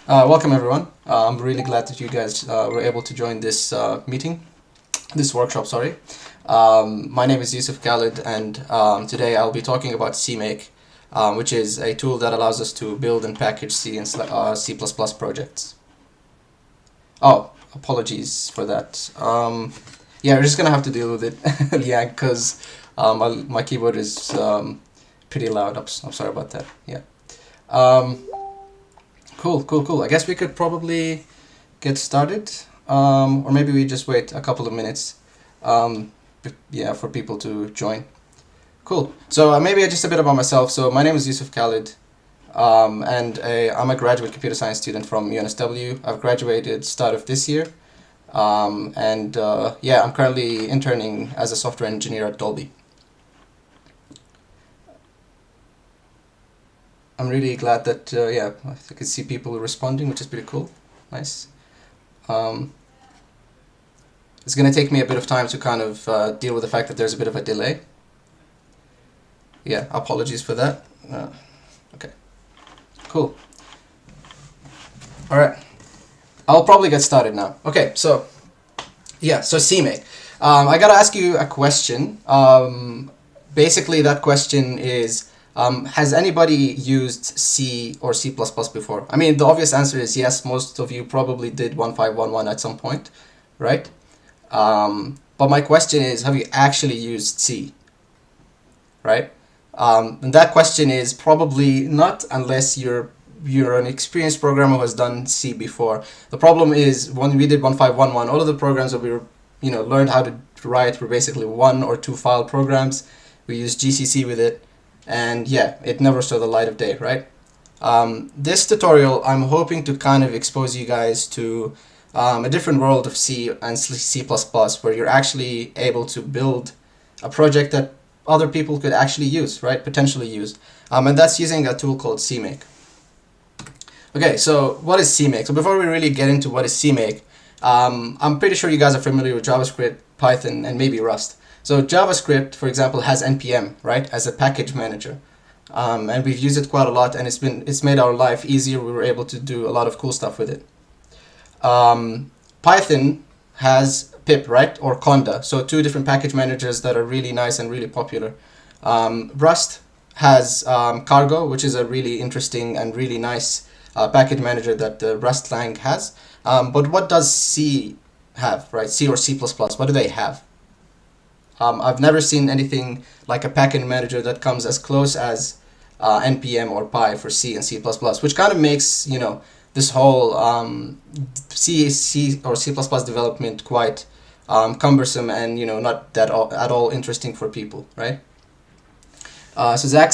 Welcome everyone. I'm really glad that you guys were able to join this this workshop, sorry. My name is Yusuf Khalid, and today I'll be talking about CMake, which is a tool that allows us to build and package C and C++ projects. Oh, apologies for that. Yeah, we're just gonna have to deal with it. Yeah, because my keyboard is pretty loud. I'm sorry about that. Yeah. Um, cool. I guess we could probably get started, or maybe we just wait a couple of minutes, yeah, for people to join. Cool. So maybe just a bit about myself. So my name is Yusuf Khalid, and I'm a graduate computer science student from UNSW. I've graduated start of this year, and yeah, I'm currently interning as a software engineer at Dolby. I'm really glad that yeah, I can see people responding, which is pretty cool. Nice. Um, it's going to take me a bit of time to kind of deal with the fact that there's a bit of a delay. Yeah, apologies for that. Okay, cool. All right, I'll probably get started now. Okay, so yeah, so CMake. I gotta ask you a question. Basically, that question is, has anybody used C or C++ before? I mean, the obvious answer is yes. Most of you probably did 1511 at some point, right? But my question is, have you actually used C, right? And that question is probably not unless you're an experienced programmer who has done C before. The problem is when we did 1511, all of the programs that we were, learned how to write were basically 1 or 2 file programs. We used GCC with it, and yeah, it never saw the light of day, right? This tutorial, I'm hoping to kind of expose you guys to a different world of C and C++, where you're actually able to build a project that other people could actually use, right? Potentially use. And that's using a tool called CMake. Okay, so what is CMake? So before we really get into what is CMake, I'm pretty sure you guys are familiar with JavaScript, Python, and maybe Rust. So JavaScript, for example, has NPM, right, as a package manager. And we've used it quite a lot, and it's made our life easier. We were able to do a lot of cool stuff with it. Python has pip, right, or conda, so 2 different package managers that are really nice and really popular. Rust has cargo, which is a really interesting and really nice package manager that the Rust lang has. But what does C have, right? C or C++, what do they have? I've never seen anything like a package manager that comes as close as npm or py for C and C++, which kind of makes, this whole C or C++ development quite cumbersome and, not that at all interesting for people, right? So Zach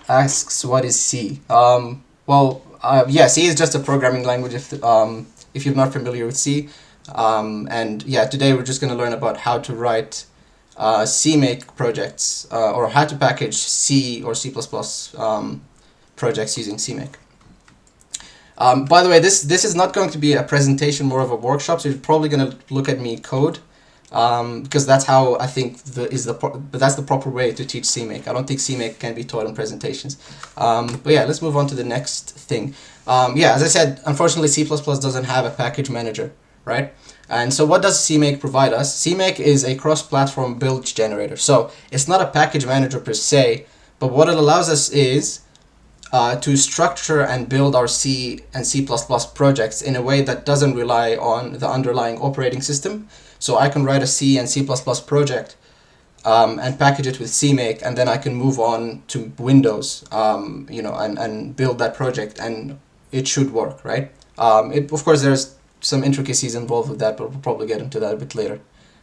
asks, what is C? Yeah, C is just a programming language if you're not familiar with C. And yeah, today we're just going to learn about how to write CMake projects or how to package C or C++ projects using CMake. By the way, this is not going to be a presentation, more of a workshop, so you're probably going to look at me code, because that's how I think that's the proper way to teach CMake. I don't think CMake can be taught in presentations. But yeah, let's move on to the next thing. Yeah, as I said, unfortunately C++ doesn't have a package manager, right? And so what does CMake provide us? CMake is a cross-platform build generator. So it's not a package manager per se, but what it allows us is to structure and build our C and C++ projects in a way that doesn't rely on the underlying operating system. So I can write a C and C++ project and package it with CMake, and then I can move on to Windows, and build that project, and it should work, right? Of course, there's some intricacies involved with that, but we'll probably get into that a bit later.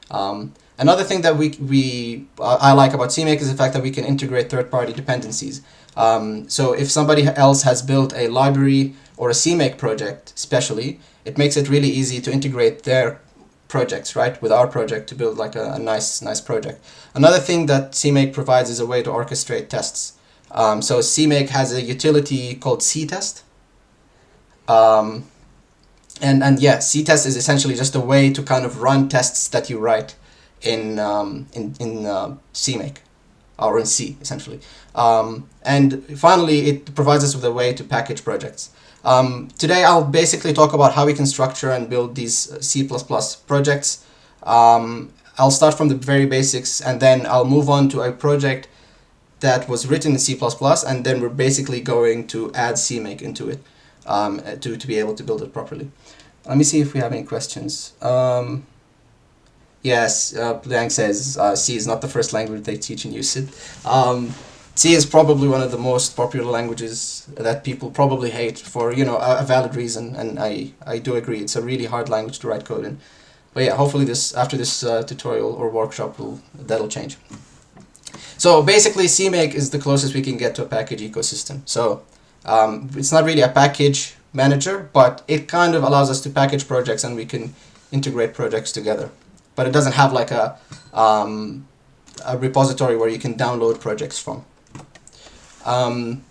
Another thing that I like about CMake is the fact that we can integrate third-party dependencies. So if somebody else has built a library or a CMake project, especially, it makes it really easy to integrate their projects, right, with our project to build like a nice project. Another thing that CMake provides is a way to orchestrate tests. So CMake has a utility called CTest. And yeah, CTest is essentially just a way to kind of run tests that you write in CMake, or in C, essentially. And finally, it provides us with a way to package projects. Today I'll basically talk about how we can structure and build these C++ projects. I'll start from the very basics, and then I'll move on to a project that was written in C++, and then we're basically going to add CMake into it to be able to build it properly. Let me see if we have any questions. Yes, Liang says C is not the first language they teach in UCID. C is probably one of the most popular languages that people probably hate for, you know, a valid reason, and I do agree. It's a really hard language to write code in. But yeah, hopefully after this tutorial or workshop, that'll change. So basically, CMake is the closest we can get to a package ecosystem. So it's not really a package manager, but it kind of allows us to package projects, and we can integrate projects together. But it doesn't have like a repository where you can download projects from.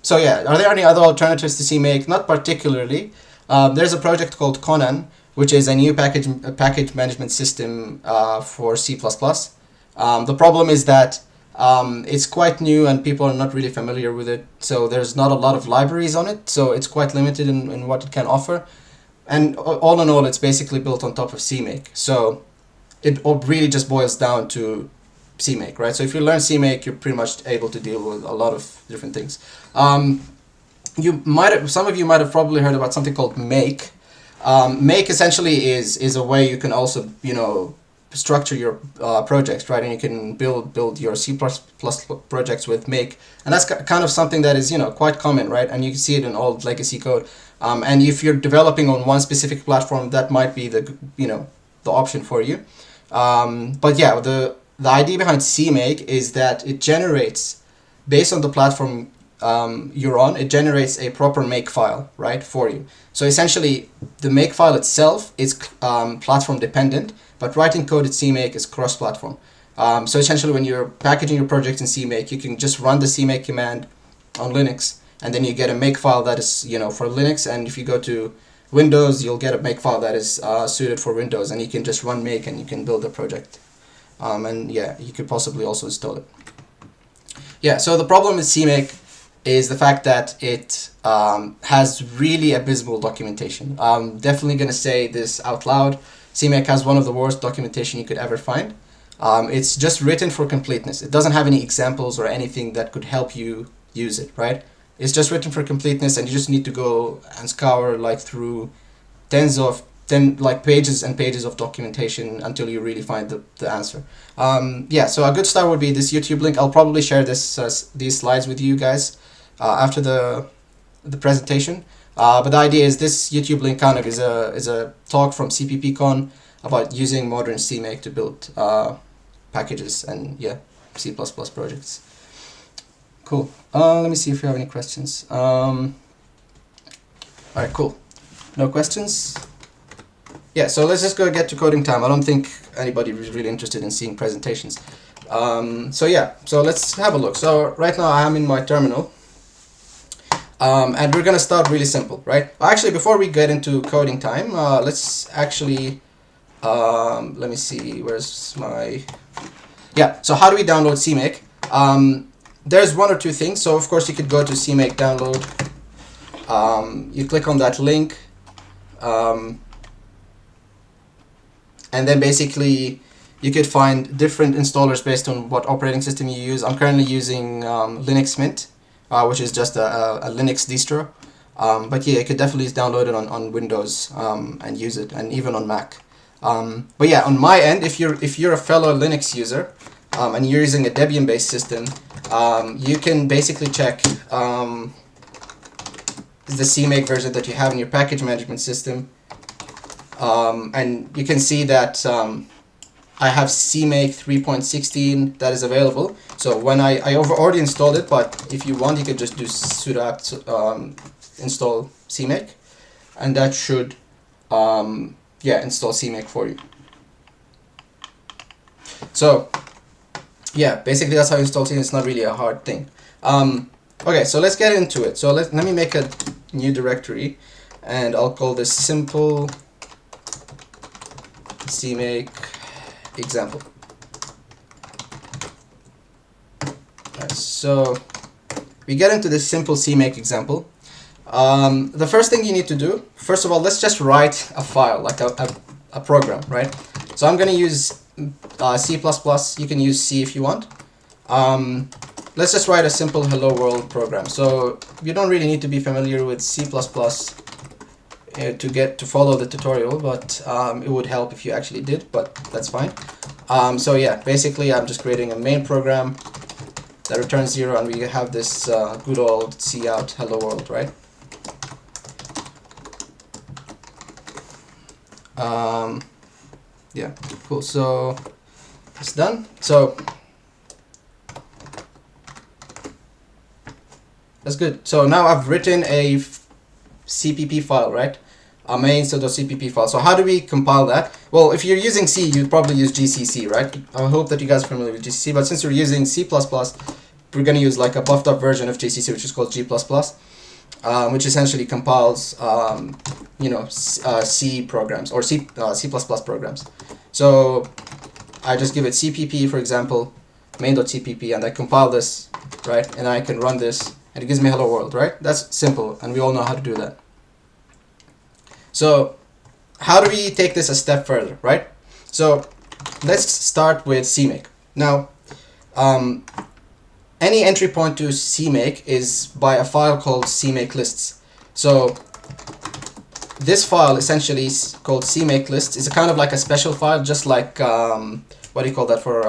So yeah, are there any other alternatives to CMake? Not particularly. There's a project called Conan, which is a new package management system for C++. The problem is that it's quite new and people are not really familiar with it, so there's not a lot of libraries on it, so it's quite limited in what it can offer. And all in all, it's basically built on top of CMake. So it really just boils down to CMake, right? So if you learn CMake, you're pretty much able to deal with a lot of different things. Some of you might have probably heard about something called Make. Make essentially is a way you can also, you know, structure your projects, right? And you can build your C++ projects with Make, and that's kind of something that is, you know, quite common, right? And you can see it in old legacy code. And if you're developing on one specific platform, that might be the, you know, the option for you. But yeah, the idea behind CMake is that it generates, based on the platform you're on, it generates a proper make file, right, for you. So essentially, the make file itself is platform dependent, but writing code in CMake is cross-platform. So essentially, when you're packaging your project in CMake, you can just run the CMake command on Linux, and then you get a make file that is, you know, for Linux. And if you go to Windows, you'll get a make file that is suited for Windows, and you can just run make and you can build a project. And yeah, you could possibly also install it. Yeah, so the problem with CMake is the fact that it has really abysmal documentation. I'm definitely going to say this out loud. CMake has one of the worst documentation you could ever find. It's just written for completeness. It doesn't have any examples or anything that could help you use it, right? It's just written for completeness, and you just need to go and scour like through pages and pages of documentation until you really find the answer. Yeah, so a good start would be this YouTube link. I'll probably share these slides with you guys after the presentation. But the idea is this YouTube link kind of is a talk from CPPCon about using modern CMake to build packages and yeah, C++ projects. Cool. Let me see if you have any questions. Alright, cool. No questions? Yeah, so let's just go get to coding time. I don't think anybody is really interested in seeing presentations. So yeah, so let's have a look. So right now I am in my terminal. And we're going to start really simple, right? Actually, before we get into coding time, let's actually, let me see, where's my, yeah, so how do we download CMake? There's one or two things. So of course you could go to CMake download, you click on that link, and then basically you could find different installers based on what operating system you use. I'm currently using Linux Mint, which is just a Linux distro. But yeah, you could definitely download it on Windows and use it, and even on Mac. But yeah, on my end, if you're a fellow Linux user and you're using a Debian-based system, you can basically check the CMake version that you have in your package management system, and you can see that I have CMake 3.16 that is available. So when I already installed it, but if you want, you could just do sudo apt install CMake, and that should yeah, install CMake for you. So yeah, basically that's how you install CMake. It's not really a hard thing. Okay, so let's get into it. So let me make a new directory, and I'll call this simple CMake example. Right, so we get into this simple CMake example. The first thing you need to do, first of all, let's just write a file, like a program, right? So I'm going to use C++. You can use C if you want. Let's just write a simple hello world program. So you don't really need to be familiar with C++ to follow the tutorial, but it would help if you actually did, but that's fine. So yeah, basically I'm just creating a main program that returns 0, and we have this good old cout hello world, right? Yeah, cool. So it's done. So that's good. So now I've written a CPP file, right? A main.cpp file. So how do we compile that? Well, if you're using C, you'd probably use GCC, right? I hope that you guys are familiar with GCC, but since you're using C++, we're going to use like a buffed up version of GCC, which is called G++, which essentially compiles, C programs or C++ programs. So I just give it CPP, for example, main.cpp, and I compile this, right? And I can run this, and it gives me hello world, right? That's simple, and we all know how to do that. So how do we take this a step further, right? So let's start with CMake. Now, any entry point to CMake is by a file called CMake lists. So this file essentially is called CMake lists. It's a kind of like a special file, just like what do you call that for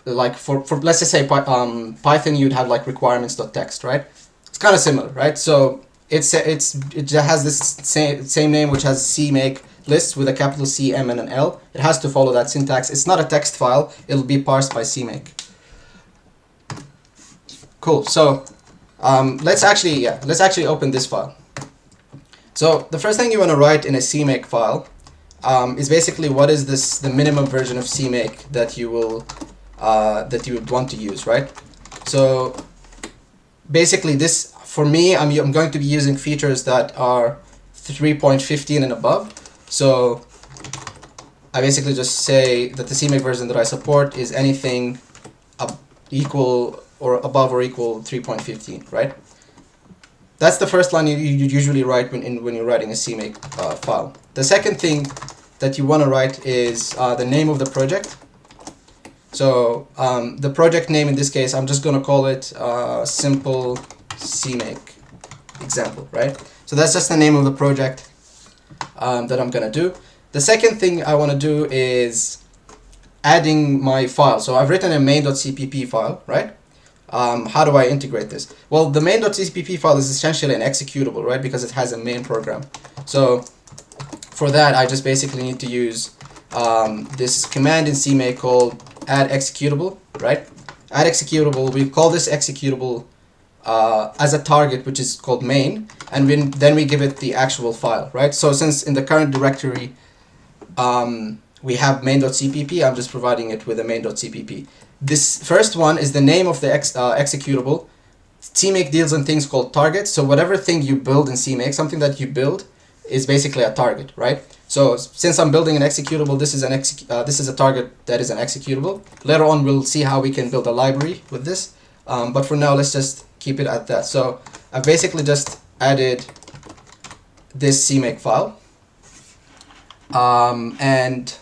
like for let's just say Python, you'd have like requirements.txt, right? It's kind of similar, right? So it has this same name, which has CMake lists with a capital C, M, and an L. It has to follow that syntax. It's not a text file. It'll be parsed by CMake. Cool. So let's actually open this file. So the first thing you want to write in a CMake file is basically what is the minimum version of CMake that you will that you would want to use, right? So basically this, for me, I'm going to be using features that are 3.15 and above. So I basically just say that the CMake version that I support is anything equal or above or equal 3.15, right? That's the first line you usually write when you're writing a CMake file. The second thing that you want to write is the name of the project. So the project name in this case, I'm just going to call it simple CMake example, right? So that's just the name of the project that I'm going to do. The second thing I want to do is adding my file. So I've written a main.cpp file, right? How do I integrate this? Well, the main.cpp file is essentially an executable, right? Because it has a main program. So for that, I just basically need to use this command in CMake called add executable, right? Add executable, we call this executable as a target, which is called main, and then we give it the actual file, right? So since in the current directory we have main.cpp, I'm just providing it with a main.cpp. This first one is the name of the executable. CMake deals in things called targets. So whatever thing you build in CMake, something that you build, is basically a target, right? So since I'm building an executable, this is a target that is an executable. Later on, we'll see how we can build a library with this. But for now, let's just keep it at that. So I've basically just added this CMake file, and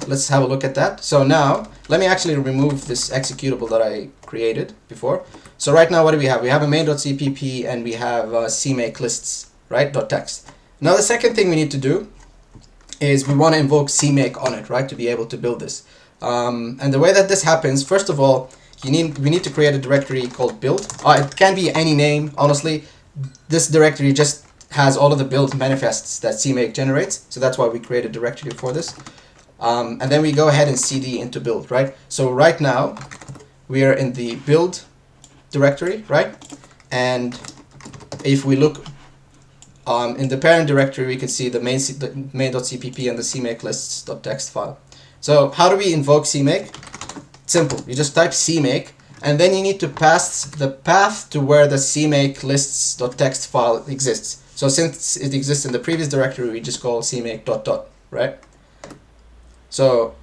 let's have a look at that. So now, let me actually remove this executable that I created before. So right now, what do we have? We have a main.cpp and we have CMake lists, right? .text. Now the second thing we need to do is we want to invoke CMake on it, right? To be able to build this. And the way that this happens, first of all, we need to create a directory called build. It can be any name, honestly. This directory just has all of the build manifests that CMake generates. So that's why we create a directory for this. And then we go ahead and cd into build, right? So right now we are in the build directory, right? And if we look in the parent directory, we can see the main.cpp and the CMake lists.txt file. So how do we invoke CMake? Simple. You just type CMake, and then you need to pass the path to where the CMake lists.txt file exists. So since it exists in the previous directory, we just call CMake ... right? So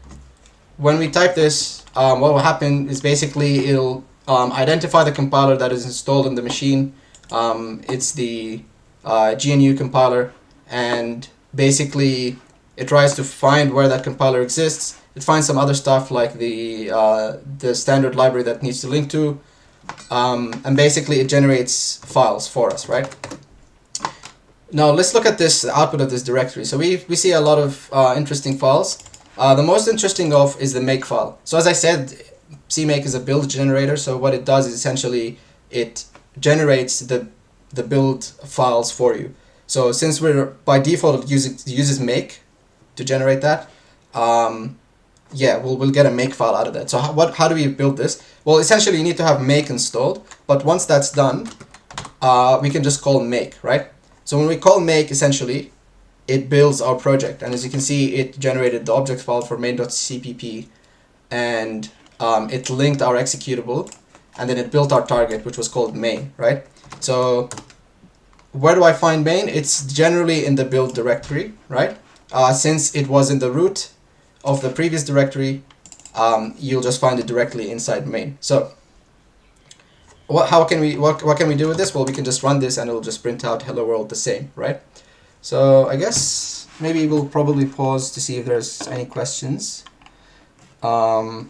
when we type this, what will happen is basically it'll identify the compiler that is installed on the machine. It's the GNU compiler, and basically it tries to find where that compiler exists. It finds some other stuff like the standard library that needs to link to, and basically it generates files for us, right? Now let's look at this output of this directory. So we see a lot of interesting files. The most interesting of is the make file. So as I said, CMake is a build generator. So what it does is essentially it generates the build files for you. So since we're by default it uses make to generate that, yeah, we'll get a make file out of that. So how do we build this? Well, essentially you need to have make installed, but once that's done, we can just call make, right? So when we call make, essentially it builds our project, and as you can see, it generated the object file for main.cpp, and it linked our executable, and then it built our target, which was called main, right? So where do I find main? It's generally in the build directory, right? Since it was in the root of the previous directory, you'll just find it directly inside main. So what can we do with this? Well, we can just run this and it'll just print out hello world the same, right? So I guess maybe we'll probably pause to see if there's any questions. Okay,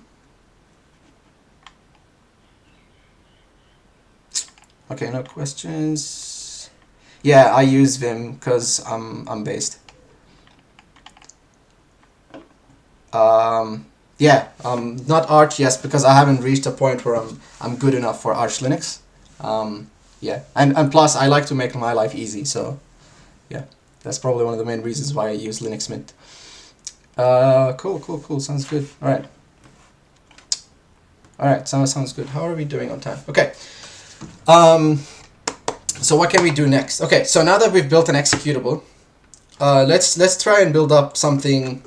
no questions. Yeah, I use Vim because I'm based. Yeah, not Arch, yes, because I haven't reached a point where I'm good enough for Arch Linux. Yeah, and plus I like to make my life easy, so yeah, that's probably one of the main reasons why I use Linux Mint. Cool, sounds good. Alright, sounds good. How are we doing on time? Okay, so what can we do next? Okay, so now that we've built an executable, let's try and build up something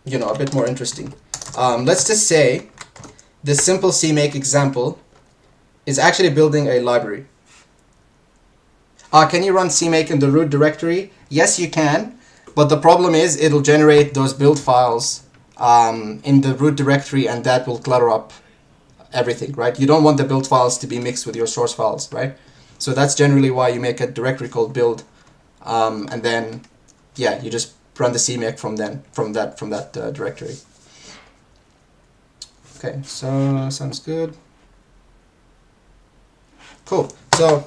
you know, a bit more interesting. Let's just say this simple CMake example is actually building a library. Can you run CMake in the root directory? Yes, you can, but the problem is it'll generate those build files in the root directory, and that will clutter up everything, right? You don't want the build files to be mixed with your source files, right? So that's generally why you make a directory called build, and then yeah, you just run the CMake from that directory. Okay, so sounds good. Cool. So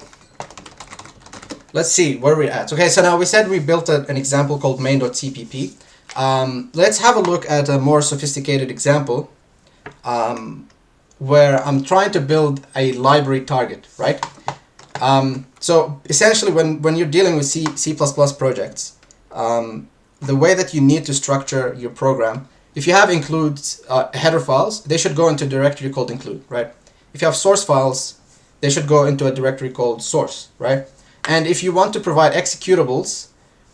let's see where we're at. Okay, so now we said we built an example called main.cpp. Let's have a look at a more sophisticated example where I'm trying to build a library target, right? So essentially when you're dealing with C++ projects, the way that you need to structure your program, if you have includes header files, they should go into a directory called include, right? If you have source files, they should go into a directory called source, right? And if you want to provide executables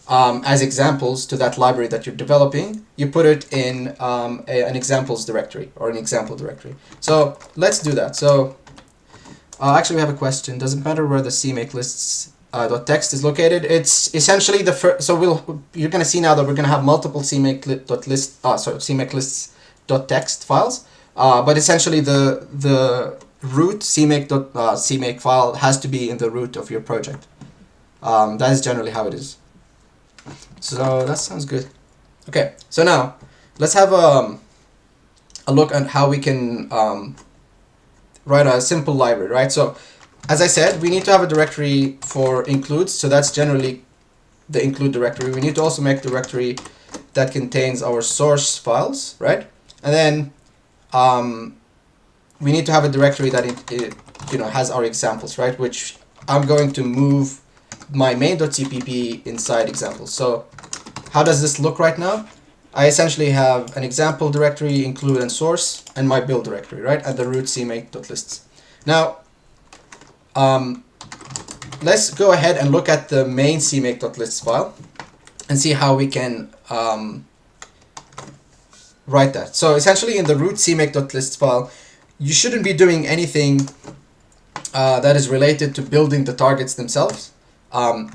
as examples to that library that you're developing, you put it in an examples directory or an example directory. So let's do that. So actually we have a question. Does it matter where the CMake lists .text is located? It's essentially the first. So you're going to see now that we're going to have multiple CMake lists.text files, but essentially the root CMake file has to be in the root of your project. That is generally how it is. So that sounds good. Okay, so now let's have a look at how we can write a simple library, right? So as I said, we need to have a directory for includes, so that's generally the include directory. We need to also make a directory that contains our source files, right? And then we need to have a directory that it has our examples, right? Which I'm going to move my main.cpp inside examples. So how does this look right now? I essentially have an example directory, include and source, and my build directory, right? At the root CMake.lists. Now, let's go ahead and look at the main CMake.lists file and see how we can write that. So essentially in the root CMake.lists file, you shouldn't be doing anything that is related to building the targets themselves.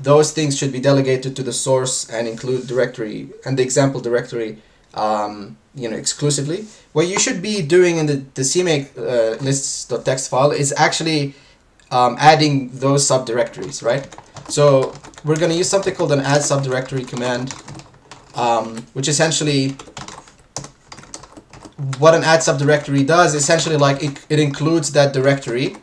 Those things should be delegated to the source and include directory and the example directory exclusively. What you should be doing in the CMake lists.txt file is actually adding those subdirectories, right? So we're going to use something called an add subdirectory command, which essentially, what an add subdirectory does, essentially, like it includes that directory,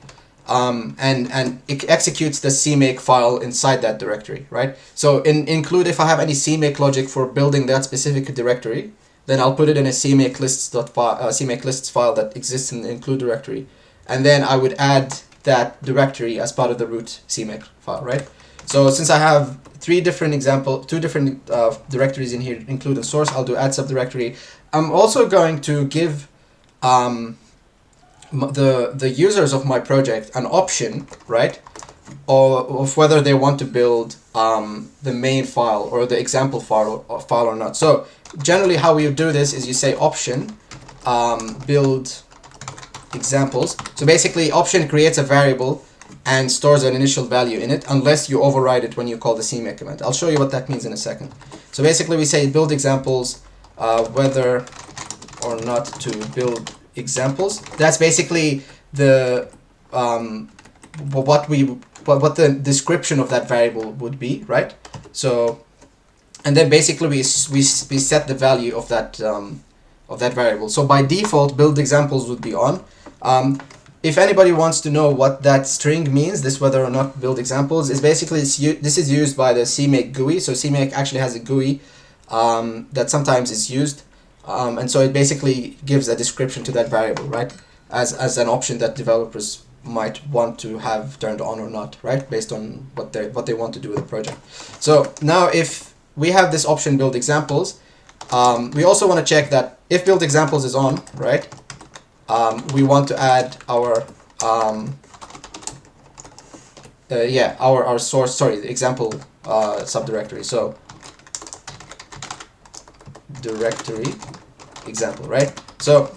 and it executes the CMake file inside that directory, right? So include, if I have any CMake logic for building that specific directory, then I'll put it in a CMake lists file that exists in the include directory, and then I would add that directory as part of the root CMake file, right? So since I have two different directories in here, include and source, I'll do add subdirectory. I'm also going to give the users of my project an option, right, of whether they want to build the main file or the example file or not. So generally how we do this is you say option build examples. So basically option creates a variable and stores an initial value in it unless you override it when you call the CMake command. I'll show you what that means in a second. So basically we say build examples whether or not to build examples. That's basically the what the description of that variable would be, right? So, and then basically we set the value of that variable. So by default, build examples would be on. If anybody wants to know what that string means, this whether or not build examples, is basically this is used by the CMake GUI. So CMake actually has a GUI that sometimes is used, and so it basically gives a description to that variable, right, as an option that developers might want to have turned on or not, right, based on what they want to do with the project. So now if we have this option build examples, we also want to check that if build examples is on, right, we want to add our our source, the example subdirectory. So directory example, right? So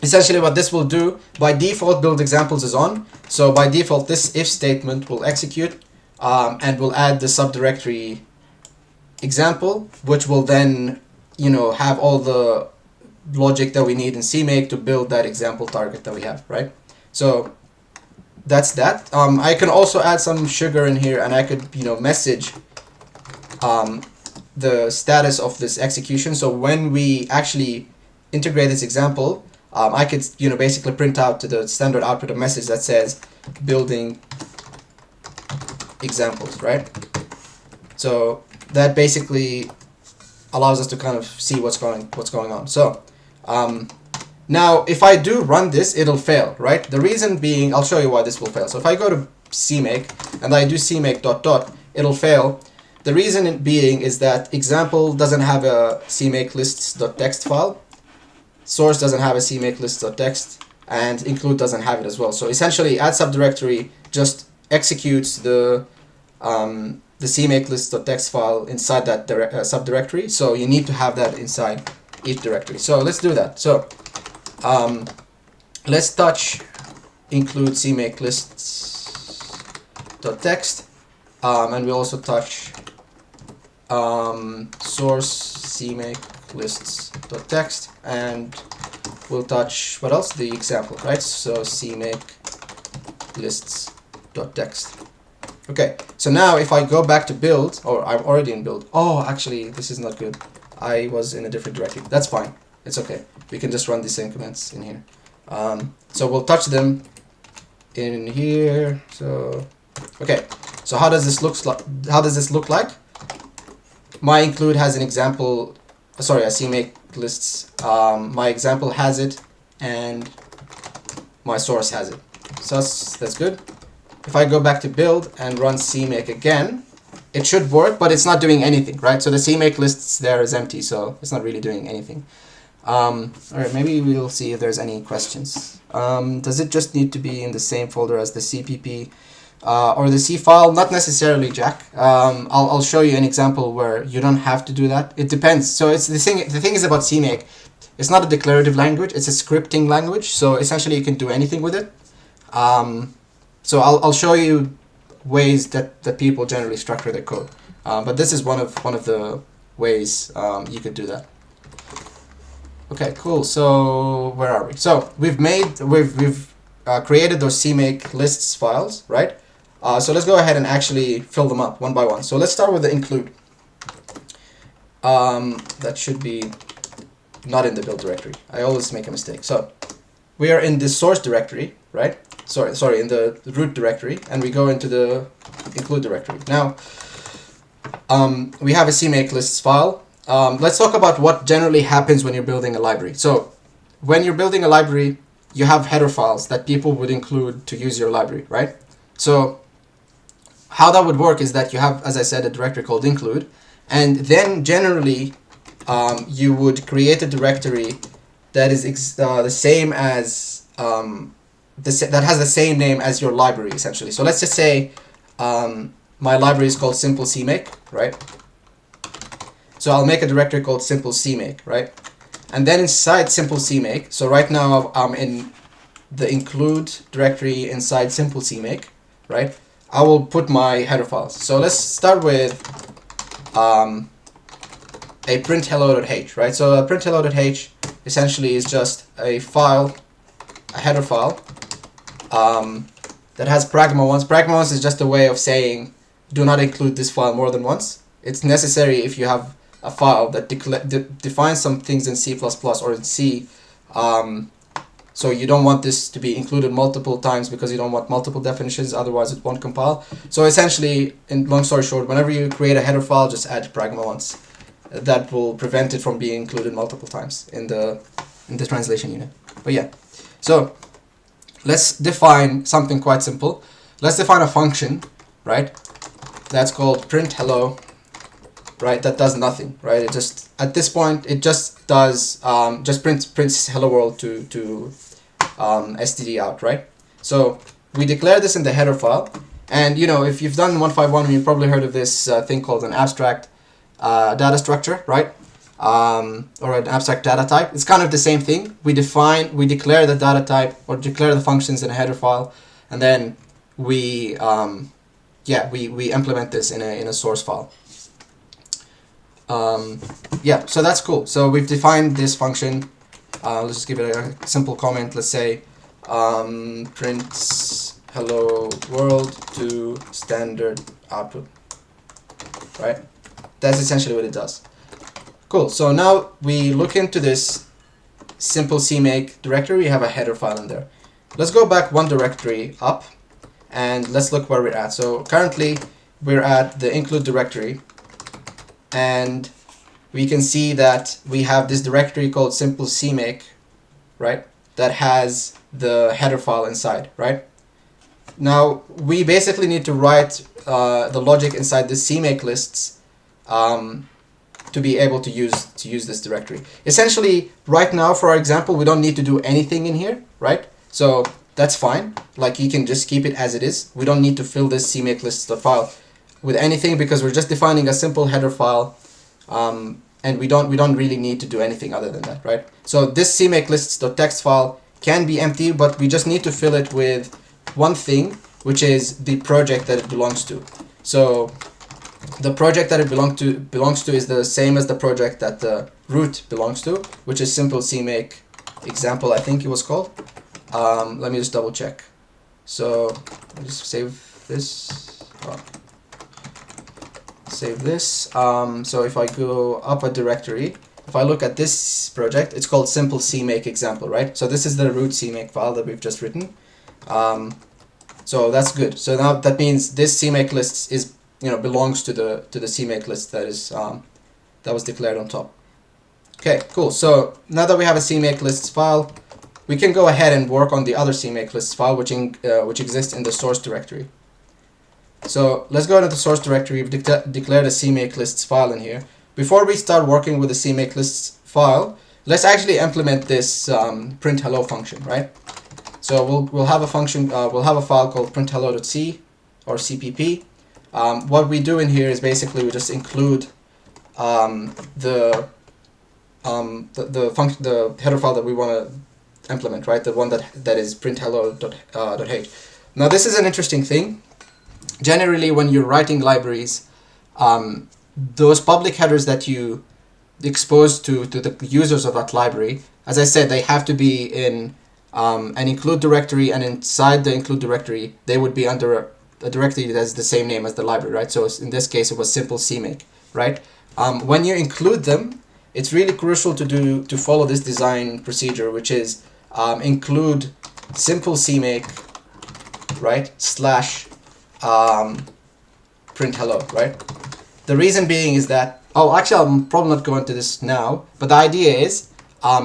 essentially what this will do, by default build examples is on, so by default this if statement will execute and will add the subdirectory example, which will then have all the logic that we need in CMake to build that example target that we have, right? So that's that. I can also add some sugar in here, and I could message the status of this execution. So when we actually integrate this example, I could basically print out to the standard output a message that says building examples, right? So that basically allows us to kind of see what's going on. So now if I do run this, it'll fail, right? The reason being, I'll show you why this will fail. So if I go to CMake and I do CMake ... it'll fail. The reason being is that example doesn't have a CMake lists.txt file, source doesn't have a CMake lists.txt, and include doesn't have it as well. So essentially add subdirectory just executes the CMake lists.txt file inside that subdirectory. So you need to have that inside each directory. So let's do that. So let's touch include CMake lists.txt, and we also touch source CMake lists.txt, and we'll touch what else, the example, right? So CMake lists.txt. Okay, so now if I go back to build, or I'm already in build. Oh, actually this is not good. I was in a different directory. That's fine. It's okay. We can just run the same commands in here. So we'll touch them in here. So okay. So how does this look like? My include has an example. Sorry, a CMake lists. My example has it, and my source has it. So that's good. If I go back to build and run CMake again, it should work, but it's not doing anything, right? So the CMake lists there is empty, so it's not really doing anything. All right, maybe we'll see if there's any questions. Does it just need to be in the same folder as the CPP or the C file? Not necessarily, Jack. I'll show you an example where you don't have to do that. It depends. So it's the thing is about CMake, it's not a declarative language, it's a scripting language. So essentially you can do anything with it. So I'll show you ways that people generally structure their code, but this is one of the ways you could do that. Okay, cool. So where are we? So we've created those CMake lists files, right? So let's go ahead and actually fill them up one by one. So let's start with the include. That should be not in the build directory. I always make a mistake. So we are in the source directory, right? Sorry, in the root directory, and we go into the include directory. Now, we have a CMake lists file. Let's talk about what generally happens when you're building a library. So when you're building a library, you have header files that people would include to use your library, right? So how that would work is that you have, as I said, a directory called include, and then generally you would create a directory that is the same as that has the same name as your library, essentially. So let's just say my library is called simple CMake, right? So I'll make a directory called simple CMake, right? And then inside simple CMake, so right now I'm in the include directory inside simple CMake, right? I will put my header files. So let's start with a print hello.h, right? So a print hello.h essentially is just a file, a header file that has pragma once. Pragma once is just a way of saying do not include this file more than once. It's necessary if you have a file that defines some things in C++ or in C. So you don't want this to be included multiple times because you don't want multiple definitions, otherwise it won't compile. So essentially, in long story short, whenever you create a header file, just add pragma once. That will prevent it from being included multiple times in the translation unit. But yeah, so let's define something quite simple. Let's define a function, right? That's called print hello, right? That does nothing, right? It just, at this point, it just does just prints hello world to std out, right? So we declare this in the header file, and you know, if you've done 151, you've probably heard of this thing called an abstract data structure, right? Or an abstract data type. It's kind of the same thing. We declare the data type or declare the functions in a header file, and then we implement this in a source file. Yeah, so that's cool. So we've defined this function. Let's just give it a simple comment. Let's say prints hello world to standard output, right? That's essentially what it does. Cool. So now we look into this simple CMake directory. We have a header file in there. Let's go back one directory up and let's look where we're at. So currently we're at the include directory, and we can see that we have this directory called simple CMake, right? That has the header file inside, right? Now we basically need to write the logic inside the CMake lists to be able to use this directory. Essentially, right now, for our example, we don't need to do anything in here, right? So that's fine. Like, you can just keep it as it is. We don't need to fill this CMake list.file with anything because we're just defining a simple header file, and we don't really need to do anything other than that, right? So this CMake lists.txt file can be empty, but we just need to fill it with one thing, which is the project that it belongs to. So the project that it belongs to is the same as the project that the root belongs to, which is simple CMake example, I think it was called. Let me just double check. So I'll just save this. Save this. So if I go up a directory, if I look at this project, it's called simple CMake example, right? So this is the root CMake file that we've just written. So that's good. So now that means this CMake list is, belongs to the CMake list that is that was declared on top. Okay, cool. So now that we have a CMake lists file, we can go ahead and work on the other CMake lists file, which exists in the source directory. So let's go into the source directory. We've declared a CMake lists file in here. Before we start working with the CMake lists file, let's actually implement this print hello function, right? So we'll have a function. We'll have a file called printhello.c or cpp. What we do in here is basically we just include the header file that we want to implement, right? The one that is printhello.h. Now this is an interesting thing. Generally, when you're writing libraries, those public headers that you exposed to the users of that library, as I said, they have to be in an include directory, and inside the include directory, they would be under a directory that has the same name as the library, right? So in this case, it was simple CMake, right? When you include them, it's really crucial to follow this design procedure, which is include simple CMake, right, slash print hello, right? The reason being is that, oh, actually, I'm probably not going to this now, but the idea is,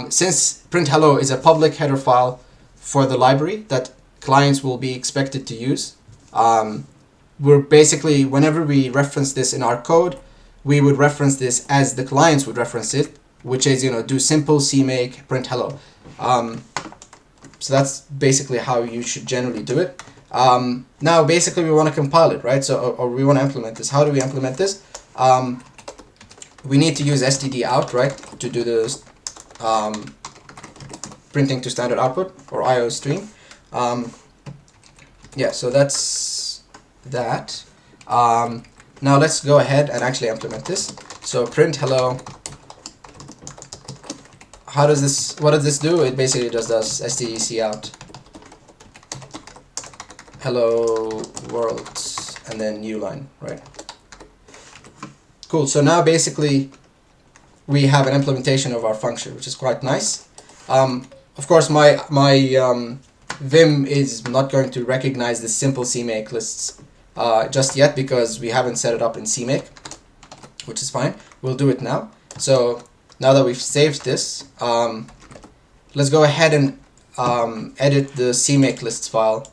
since print hello is a public header file for the library that clients will be expected to use, we're basically, whenever we reference this in our code, we would reference this as the clients would reference it, which is, do simple CMake print hello. So that's basically how you should generally do it. Now, basically, we want to compile it, right? So, or we want to implement this. How do we implement this? We need to use std out, right, to do this printing to standard output, or IO stream. Yeah, so that's that. Now let's go ahead and actually implement this. So print hello. What does this do? It basically just does stdc out hello world and then new line, right? Cool. So now basically we have an implementation of our function, which is quite nice. Of course, my Vim is not going to recognize the simple CMake lists just yet because we haven't set it up in CMake, which is fine. We'll do it now. So now that we've saved this, let's go ahead and edit the CMake lists file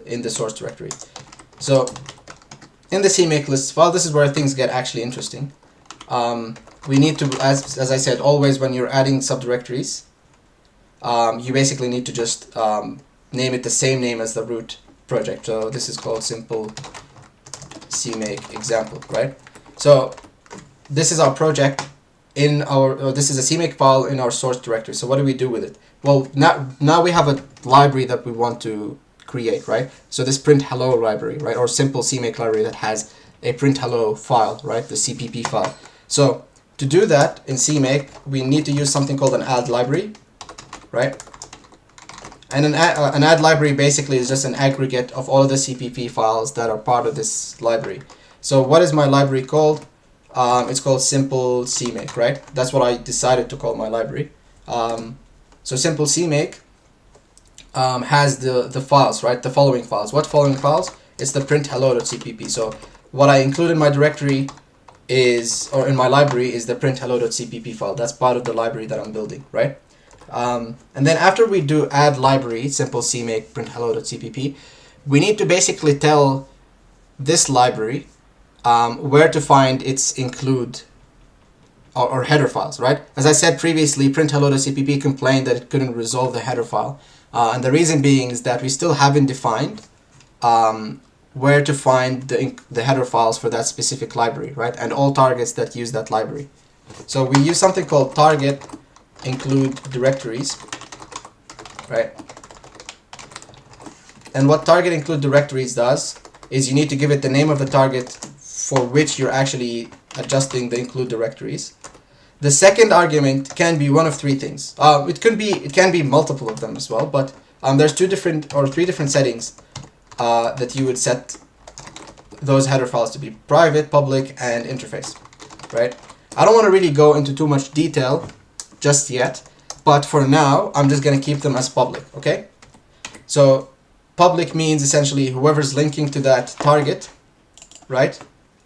in the source directory. So in the CMake lists file, this is where things get actually interesting. We need to, as I said, always when you're adding subdirectories, you basically need to just name it the same name as the root project. So this is called simple CMake example, right? So this is our project in our, this is a CMake file in our source directory. So what do we do with it? Well, now we have a library that we want to create, right? So this print hello library, right, or simple CMake library that has a print hello file, right, the CPP file. So to do that in CMake, we need to use something called an add library, right? And an add library basically is just an aggregate of all of the CPP files that are part of this library. So what is my library called? It's called simple CMake, right? That's what I decided to call my library. So simple CMake has the files, right? The following files. What following files? It's the print hello.cpp. So what I include in my directory is, or in my library, is the print hello.cpp file. That's part of the library that I'm building, right? And then after we do add library, simple CMake print hello.cpp, we need to basically tell this library where to find its include or header files, right? As I said previously, print hello.cpp complained that it couldn't resolve the header file. And the reason being is that we still haven't defined where to find the header files for that specific library, right? And all targets that use that library. So we use something called target include directories, right? And what target include directories does is you need to give it the name of the target for which you're actually adjusting the include directories. The second argument can be one of three things. It can be multiple of them as well, but there's three different settings that you would set those header files to be: private, public, and interface, right? I don't want to really go into too much detail just yet, but for now, I'm just going to keep them as public, okay? So public means essentially whoever's linking to that target, right?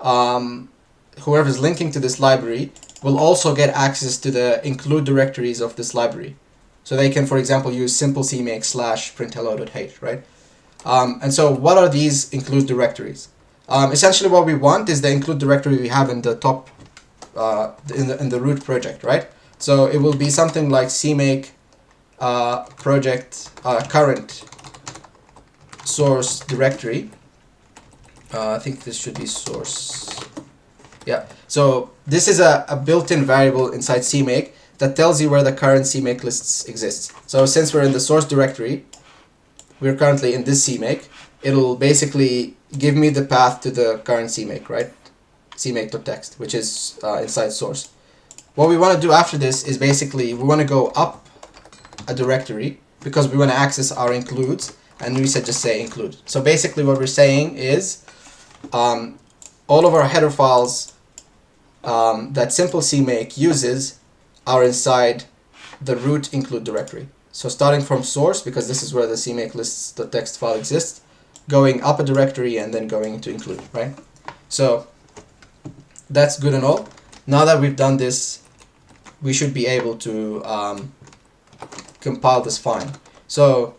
Whoever's linking to this library will also get access to the include directories of this library. So they can, for example, use simple CMake slash print hello.h, right? And so what are these include directories? Essentially what we want is the include directory we have in the top, in the root project, right? So it will be something like CMake project current source directory. I think this should be source. Yeah, so this is a built-in variable inside CMake that tells you where the current CMake lists exist. So since we're in the source directory, we're currently in this CMake, it'll basically give me the path to the current CMake, right? CMake.txt, which is inside source. what we want to do after this is basically we want to go up a directory because we want to access our includes, and we said just say include. So basically what we're saying is all of our header files that simple CMake uses are inside the root include directory. So starting from source, because this is where the CMake lists.txt file exists, going up a directory and then going into include, right? So that's good and all. Now that we've done this, we should be able to compile this fine. So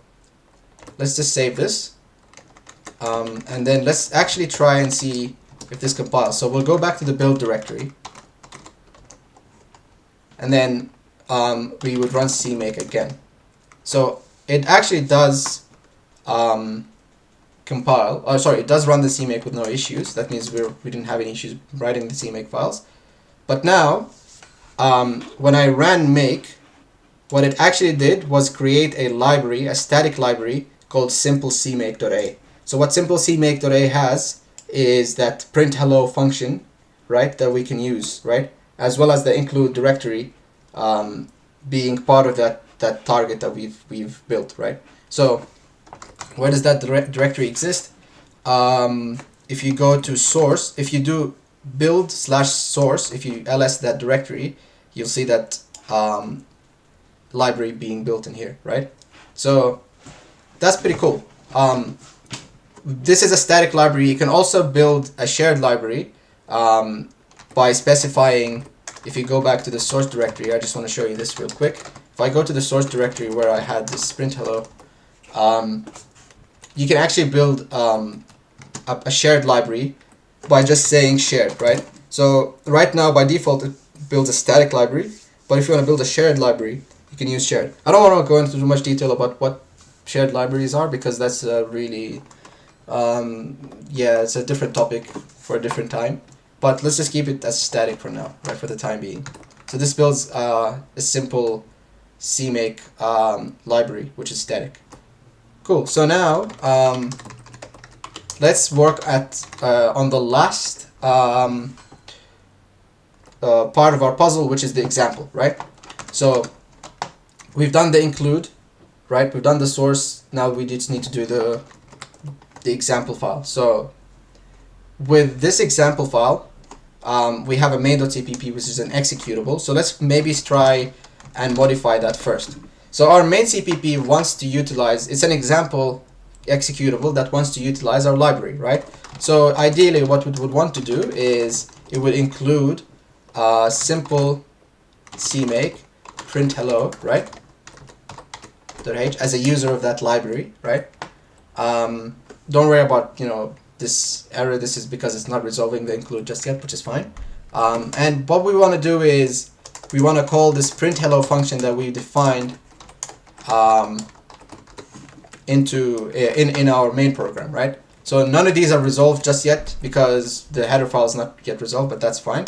let's just save this, and then let's actually try and see if this compiles. So we'll go back to the build directory, and then we would run CMake again. So it actually does compile. Oh, sorry, it does run the CMake with no issues. That means we didn't have any issues writing the CMake files. But now, when I ran make, what it actually did was create a library, a static library called simplecmake.a. So what simplecmake.a has is that print hello function, right, that we can use, right, as well as the include directory being part of that target that we've built, right? So where does that directory exist? If you go to source, if you do build/source, if you ls that directory, you'll see that library being built in here, right? So that's pretty cool. This is a static library. You can also build a shared library by specifying, if you go back to the source directory, I just want to show you this real quick. If I go to the source directory where I had this print hello, you can actually build a shared library by just saying shared, right? So right now by default it builds a static library, but if you want to build a shared library, you can use shared. I don't want to go into too much detail about what shared libraries are because that's really yeah, it's a different topic for a different time, but let's just keep it as static for now, right, for the time being. So this builds a simple CMake library which is static. Cool. So now let's work at on the last part of our puzzle, which is the example, right? So we've done the include, right? We've done the source. Now we just need to do the example file. So with this example file, we have a main.cpp, which is an executable. So let's maybe try and modify that first. So our main CPP wants to utilize, it's an example executable that wants to utilize our library, right? So ideally what we would want to do is it would include simple CMake print hello, right? .h as a user of that library, right? Don't worry about, you know, this error. This is because it's not resolving the include just yet, which is fine. And what we want to do is we want to call this print hello function that we defined in our main program, right? So none of these are resolved just yet because the header file is not yet resolved, but that's fine.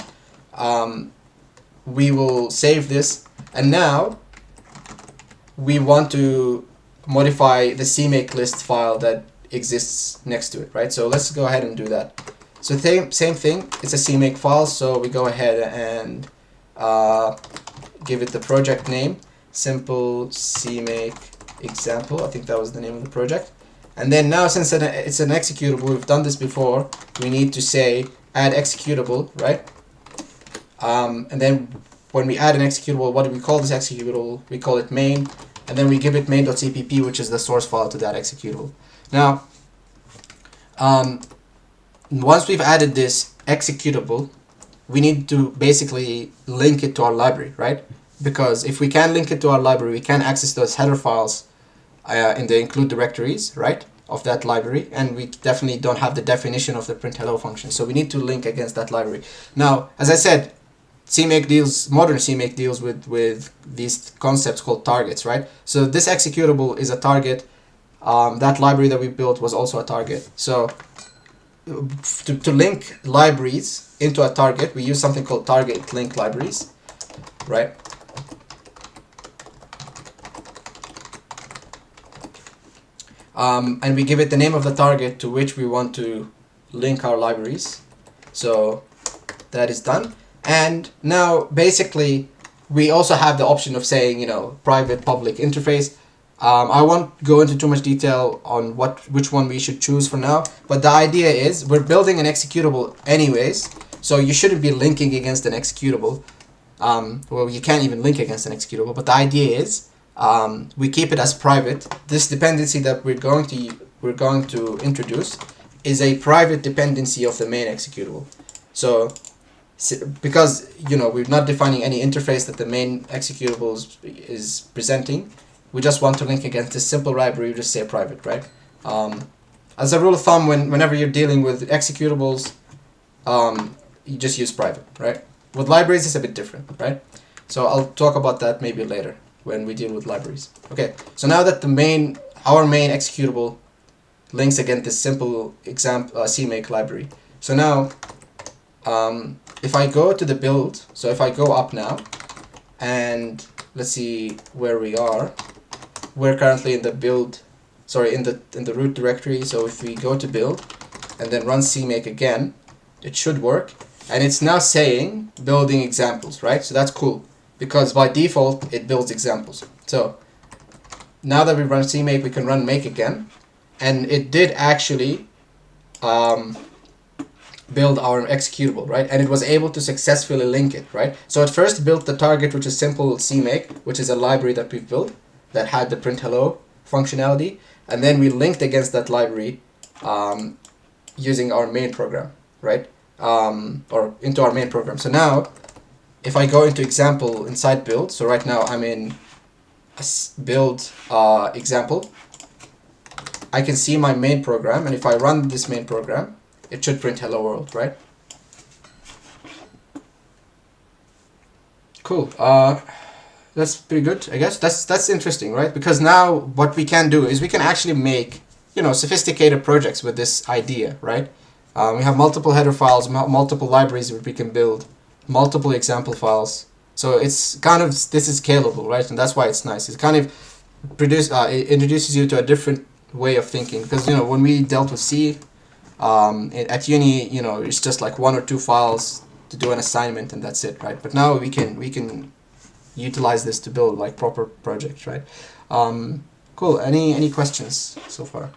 We will save this, and now we want to modify the CMake list file that exists next to it, right? So let's go ahead and do that. So same thing, it's a CMake file, so we go ahead and give it the project name, simple CMake example. I think that was the name of the project. And then now, since it's an executable, we've done this before, we need to say add executable, right? And then when we add an executable, what do we call this executable? We call it main, and then we give it main.cpp, which is the source file to that executable. Now, once we've added this executable, we need to basically link it to our library, right? Because if we can link it to our library, we can access those header files in the include directories, right, of that library, and we definitely don't have the definition of the print hello function, so we need to link against that library. Now, as I said, modern CMake deals with these concepts called targets, right? So this executable is a target. That library that we built was also a target. So to link libraries into a target, we use something called target link libraries, right? And we give it the name of the target to which we want to link our libraries. So that is done. And now basically we also have the option of saying, you know, private public interface. I won't go into too much detail on which one we should choose for now, but the idea is we're building an executable anyways, so you shouldn't be linking against an executable. Well, you can't even link against an executable, but the idea is we keep it as private. This dependency that we're going to introduce is a private dependency of the main executable. So because, you know, we're not defining any interface that the main executable is presenting, we just want to link against this simple library. You just say private, right? As a rule of thumb, whenever you're dealing with executables, you just use private, right? With libraries, it's a bit different, right? So I'll talk about that maybe later when we deal with libraries. Okay, so now that our main executable links against this simple example CMake library. So now, if I go to the build, so if I go up now, and let's see where we are. We're currently in the build, sorry, in the root directory. So if we go to build and then run CMake again, it should work. And it's now saying building examples, right? So that's cool because by default it builds examples. So now that we run CMake, we can run make again, and it did actually build our executable, right? And it was able to successfully link it, right? So it first built the target, which is simple CMake, which is a library that we've built that had the print hello functionality, and then we linked against that library using our main program, right? Or into our main program. So now, if I go into example inside build, so right now I'm in build example, I can see my main program, and if I run this main program, it should print hello world, right? Cool. That's pretty good, I guess. That's interesting, right? Because now what we can do is we can actually make, you know, sophisticated projects with this idea, right? We have multiple header files, multiple libraries that we can build, multiple example files. So it's kind of, this is scalable, right? And that's why it's nice. It kind of it introduces you to a different way of thinking. Because, you know, when we dealt with C at uni, you know, it's just like 1 or 2 files to do an assignment and that's it, right? But now we can utilize this to build like proper projects, right? Cool. Any questions so far?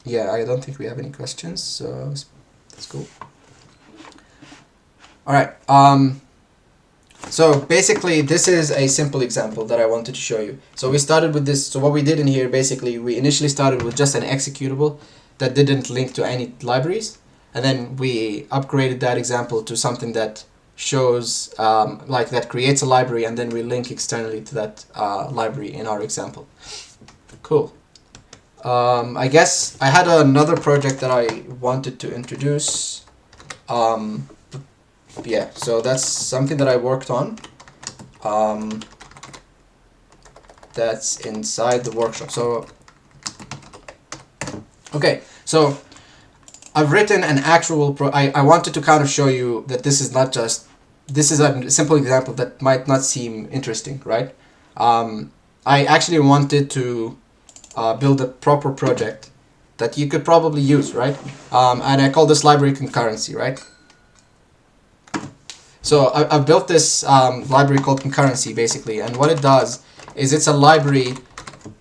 Yeah, I don't think we have any questions, so that's cool. All right. So basically, this is a simple example that I wanted to show you. So we started with this. So what we did in here, basically, we initially started with just an executable that didn't link to any libraries, and then we upgraded that example to something that shows, like that creates a library, and then we link externally to that library in our example. Cool. I guess I had another project that I wanted to introduce. Yeah, so that's something that I worked on. That's inside the workshop. So, okay, so I've written an actual I wanted to kind of show you that this is not just, this is a simple example that might not seem interesting, right? I actually wanted to build a proper project that you could probably use, right? And I call this library concurrency, right? So I've built this library called concurrency, basically, and what it does is it's a library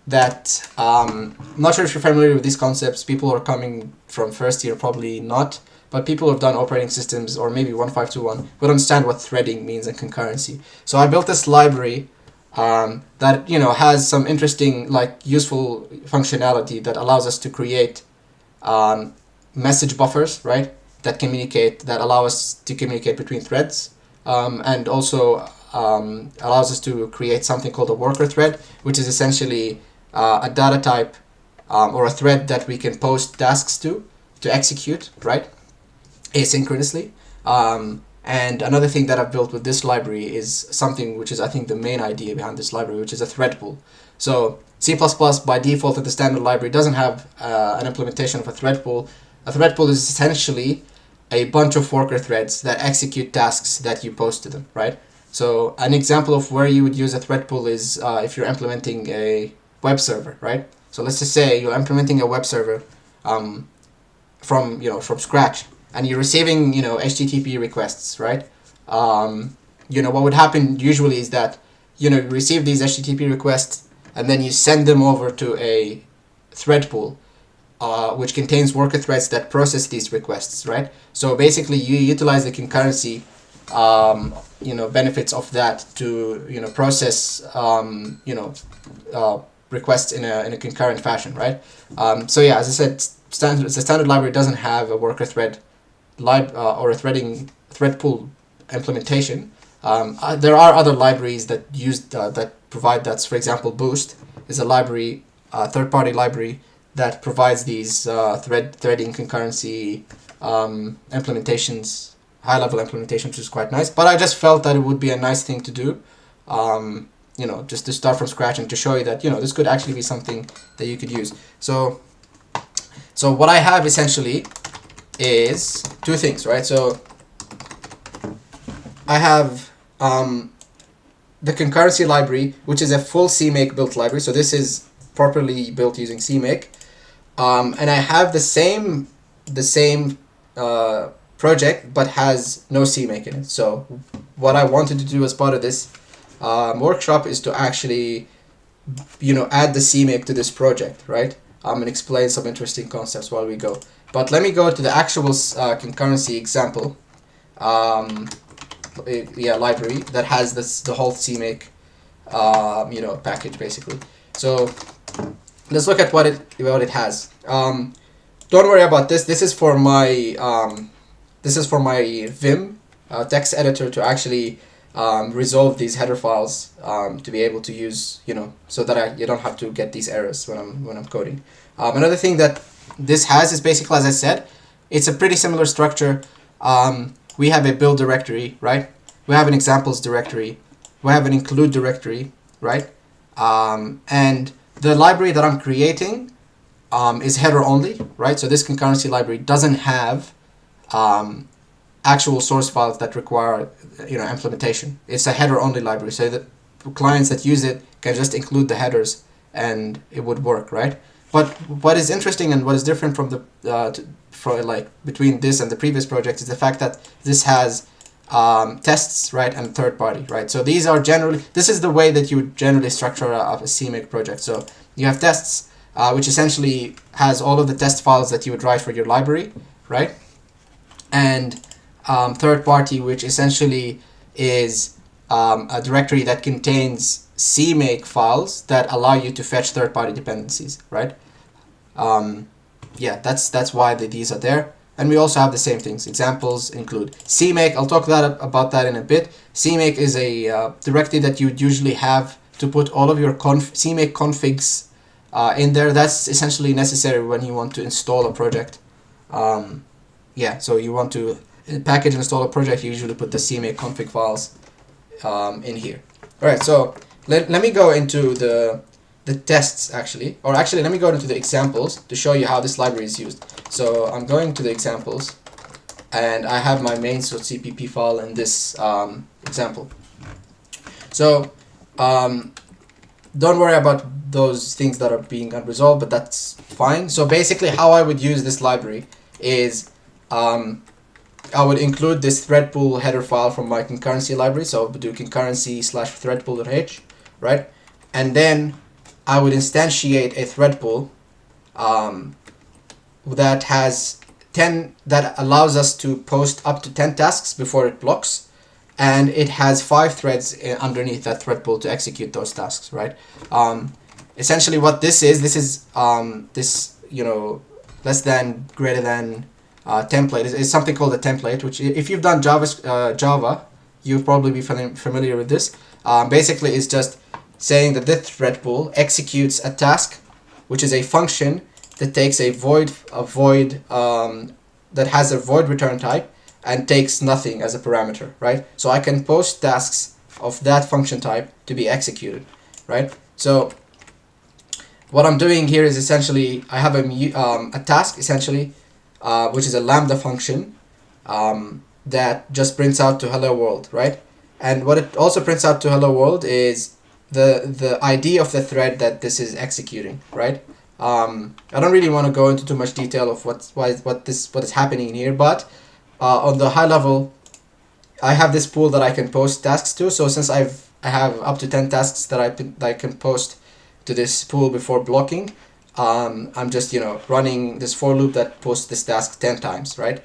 that, I'm not sure if you're familiar with these concepts. People who are coming from first year probably not, but people who have done operating systems or maybe 1521 would understand what threading means and concurrency. So I built this library that, you know, has some interesting, like, useful functionality that allows us to create message buffers, right? That allow us to communicate between threads, and also allows us to create something called a worker thread, which is essentially a data type or a thread that we can post tasks to execute, right, asynchronously. And another thing that I've built with this library is something which is, I think, the main idea behind this library, which is a thread pool. So C++ by default at the standard library doesn't have an implementation of a thread pool. A thread pool is essentially a bunch of worker threads that execute tasks that you post to them, right? So an example of where you would use a thread pool is if you're implementing a web server, right? So let's just say you're implementing a web server from scratch, and you're receiving HTTP requests, right? What would happen usually is that you receive these HTTP requests, and then you send them over to a thread pool, which contains worker threads that process these requests, right? So basically, you utilize the concurrency, benefits of that to process requests in a concurrent fashion, right? So yeah, as I said, the standard library doesn't have a worker thread or a thread pool implementation. There are other libraries that provide that. For example, Boost is a library, third-party library that provides these threading concurrency implementations, high-level implementations, which is quite nice. But I just felt that it would be a nice thing to do, just to start from scratch and to show you that this could actually be something that you could use. So what I have essentially is two things, right? So I have the concurrency library, which is a full CMake built library. So this is properly built using CMake, and I have the same project but has no CMake in it. So what I wanted to do as part of this workshop is to actually add the CMake to this project, right? And explain some interesting concepts while we go. But let me go to the actual concurrency example. Library that has the whole CMake package basically. So let's look at what it has. Don't worry about this. This is for my Vim text editor to actually resolve these header files to be able to use so that you don't have to get these errors when I'm coding. Another thing that this has is basically, as I said, it's a pretty similar structure. We have a build directory, right? We have an examples directory. We have an include directory, right? And the library that I'm creating is header only, right? So this concurrency library doesn't have actual source files that require implementation. It's a header only library, so the clients that use it can just include the headers and it would work, right? But what is interesting and what is different from between this and the previous project is the fact that this has tests, right, and third party, right? So these are this is the way that you would generally structure a CMake project. So you have tests, which essentially has all of the test files that you would write for your library, right? And third party, which essentially is a directory that contains CMake files that allow you to fetch third party dependencies, right? That's why these are there. And we also have the same things. Examples include CMake. I'll talk about that in a bit. CMake is a directory that you would usually have to put all of your CMake configs in there. That's essentially necessary when you want to install a project. So you want to package and install a project, you usually put the CMake config files in here. Alright, so let me go into the tests actually, or actually let me go into the examples to show you how this library is used. So I'm going to the examples and I have my main.cpp file in this example. So don't worry about those things that are being unresolved, but that's fine. So basically how I would use this library is I would include this thread pool header file from my concurrency library. So I would do concurrency/threadpool.h, right? And then I would instantiate a thread pool that has 10, that allows us to post up to 10 tasks before it blocks, and it has 5 threads underneath that thread pool to execute those tasks, right? Essentially what this is less than, greater than template is something called a template, which if you've done Java, you'll probably be familiar with this. Basically it's just saying that this thread pool executes a task, which is a function that takes a void that has a void return type and takes nothing as a parameter, right? So I can post tasks of that function type to be executed, right? So what I'm doing here is essentially I have a task essentially, which is a lambda function that just prints out to hello world, right? And what it also prints out to hello world is the ID of the thread that this is executing, right? I don't really want to go into too much detail of what is happening here, but on the high level, I have this pool that I can post tasks to. So since I have up to 10 tasks that I can post to this pool before blocking, I'm just running this for loop that posts this task 10 times, right?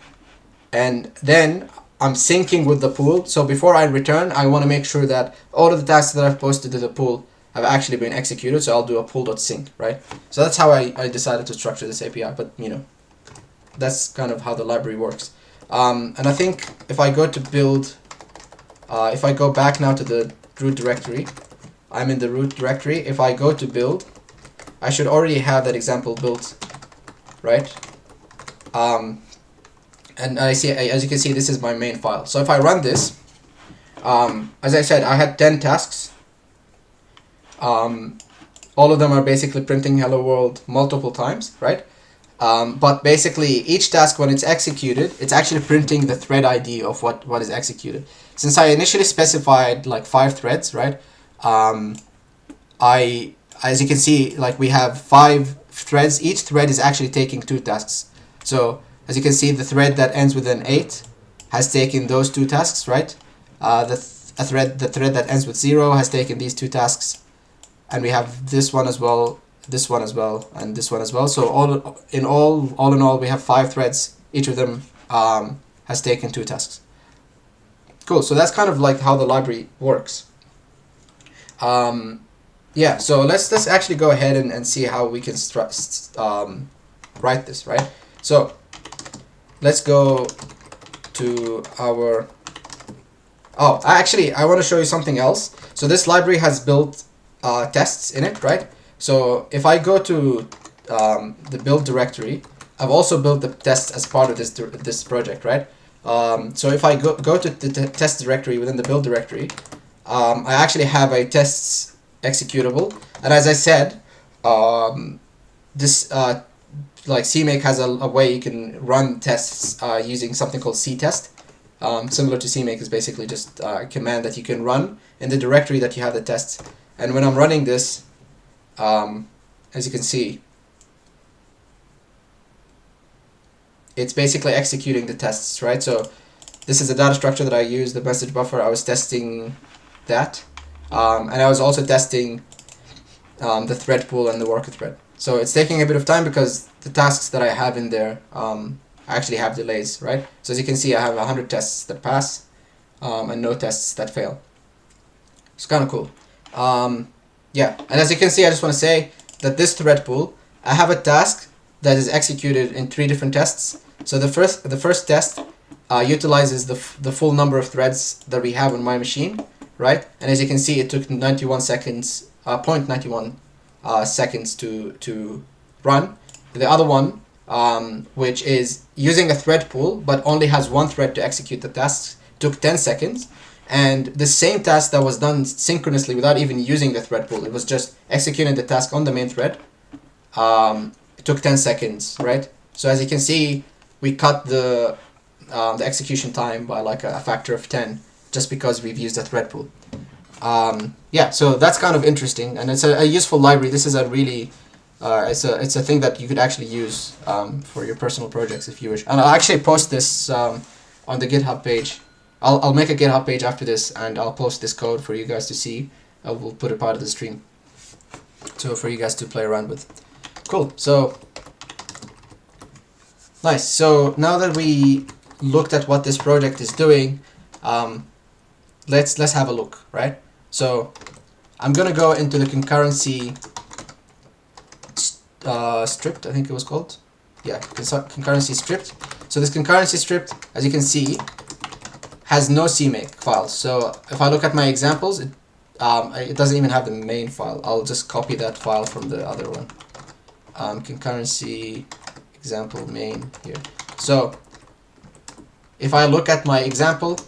And then I'm syncing with the pool. So before I return, I want to make sure that all of the tasks that I've posted to the pool have actually been executed. So I'll do a pool.sync, right? So that's how I decided to structure this API. But that's kind of how the library works. And I think if I go to build, if I go back now to the root directory, I'm in the root directory. If I go to build, I should already have that example built, right? And as you can see, this is my main file. So if I run this, as I said, I had 10 tasks. All of them are basically printing hello world multiple times, right? But basically each task, when it's executed, it's actually printing the thread ID of what is executed. Since I initially specified like 5 threads, right? As you can see, like we have 5 threads. Each thread is actually taking 2 tasks. So as you can see, the thread that ends with an 8 has taken those 2 tasks, right? The thread that ends with 0 has taken these 2 tasks, and we have this one as well, this one as well, and this one as well. So all in all, we have 5 threads. Each of them has taken 2 tasks. Cool. So that's kind of like how the library works. Yeah. So let's actually go ahead and see how we can write this, right? So let's go to our. Oh, actually, I want to show you something else. So this library has built tests in it, right? So if I go to the build directory, I've also built the tests as part of this project, right? So if I go to the test directory within the build directory, I actually have a tests executable, and as I said, this like CMake has a way you can run tests using something called ctest. Similar to CMake is basically just a command that you can run in the directory that you have the tests. And when I'm running this, as you can see, it's basically executing the tests, right? So this is a data structure that I use, the message buffer. I was testing that, and I was also testing the thread pool and the worker thread. So it's taking a bit of time because the tasks that I have in there actually have delays, right? So as you can see, I have 100 tests that pass and no tests that fail. It's kind of cool. Yeah, and as you can see, I just want to say that this thread pool, I have a task that is executed in 3 different tests. So the first test utilizes the full number of threads that we have on my machine, right? And as you can see, it took 91 seconds, 0.91 seconds to run. The other one, which is using a thread pool but only has 1 thread to execute the tasks, took 10 seconds. And the same task that was done synchronously without even using the thread pool, it was just executing the task on the main thread, it took 10 seconds, right? So as you can see, we cut the execution time by like a factor of 10 just because we've used a thread pool. Yeah, so that's kind of interesting, and it's a useful library. This is a really it's a thing that you could actually use for your personal projects if you wish. And I'll actually post this on the GitHub page. I'll make a GitHub page after this, and I'll post this code for you guys to see. I will put it part of the stream, so for you guys to play around with. Cool. So nice. So now that we looked at what this project is doing, let's have a look, right? So I'm gonna go into the concurrency script, I think it was called. Yeah, concurrency script. So this concurrency script, as you can see, has no CMake files. So if I look at my examples, it doesn't even have the main file. I'll just copy that file from the other one. Concurrency example main here. So if I look at my example,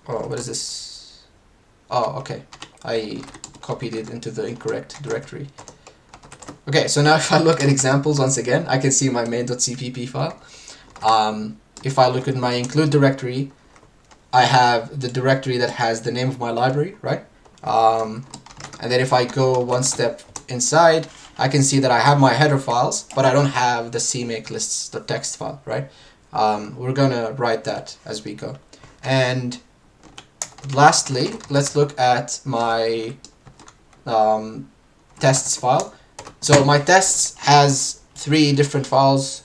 oh, what is this? Oh, okay. I copied it into the incorrect directory. Okay, so now if I look at examples once again, I can see my main.cpp file. If I look at my include directory, I have the directory that has the name of my library, right? And then if I go one step inside, I can see that I have my header files, but I don't have the CMake lists.txt file, right? We're gonna write that as we go. And lastly, let's look at my tests file. So my tests has 3 different files: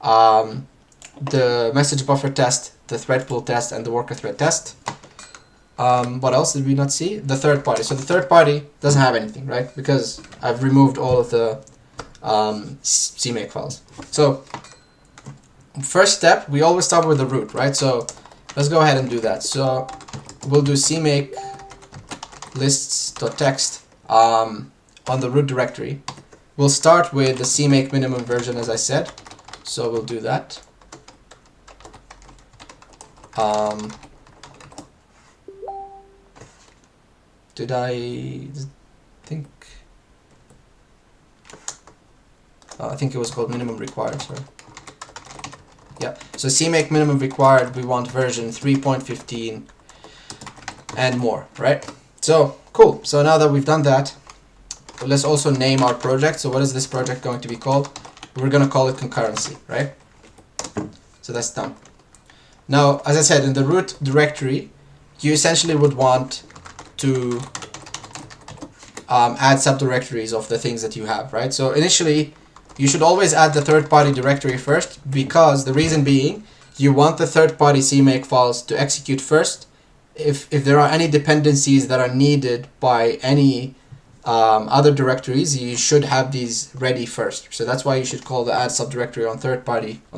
the message buffer test, the thread pool test, and the worker thread test. What else did we not see? The third party. So the third party doesn't have anything, right? Because I've removed all of the CMake files. So first step, we always start with the root, right? So let's go ahead and do that. So we'll do CMake lists.txt on the root directory. We'll start with the CMake minimum version, as I said. So we'll do that. Did I think? I think it was called minimum required. Sorry. Yeah. So CMake minimum required. We want version 3.15 and more, right? So cool. So now that we've done that, let's also name our project. So what is this project going to be called? We're going to call it concurrency, right? So that's done. Now, as I said, in the root directory, you essentially would want to add subdirectories of the things that you have, right? So initially, you should always add the third-party directory first, because the reason being, you want the third-party CMake files to execute first. If there are any dependencies that are needed by any other directories, you should have these ready first. So that's why you should call the add subdirectory on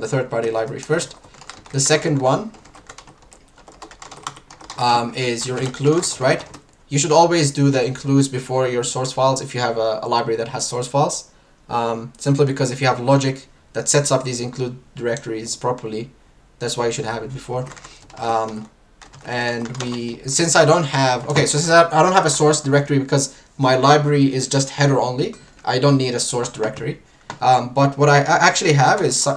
the third-party library first. The second one is your includes, right? You should always do the includes before your source files if you have a library that has source files. Simply because if you have logic that sets up these include directories properly, that's why you should have it before. And since I don't have, since I don't have a source directory because my library is just header only, I don't need a source directory. But what I actually have is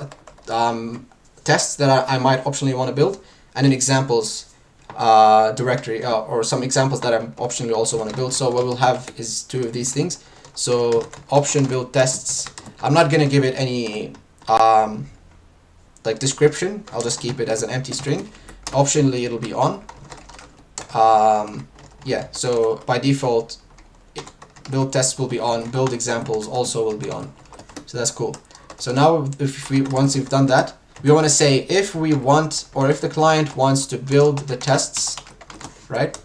tests that I might optionally want to build, and an examples directory, or some examples that I optionally also want to build. So what we'll have is 2 of these things. So option build tests. I'm not going to give it any like description. I'll just keep it as an empty string. Optionally it'll be on. Yeah, so by default build tests will be on, build examples also will be on. So that's cool. So now once we've done that, we want to say if we want, or if the client wants to build the tests, right?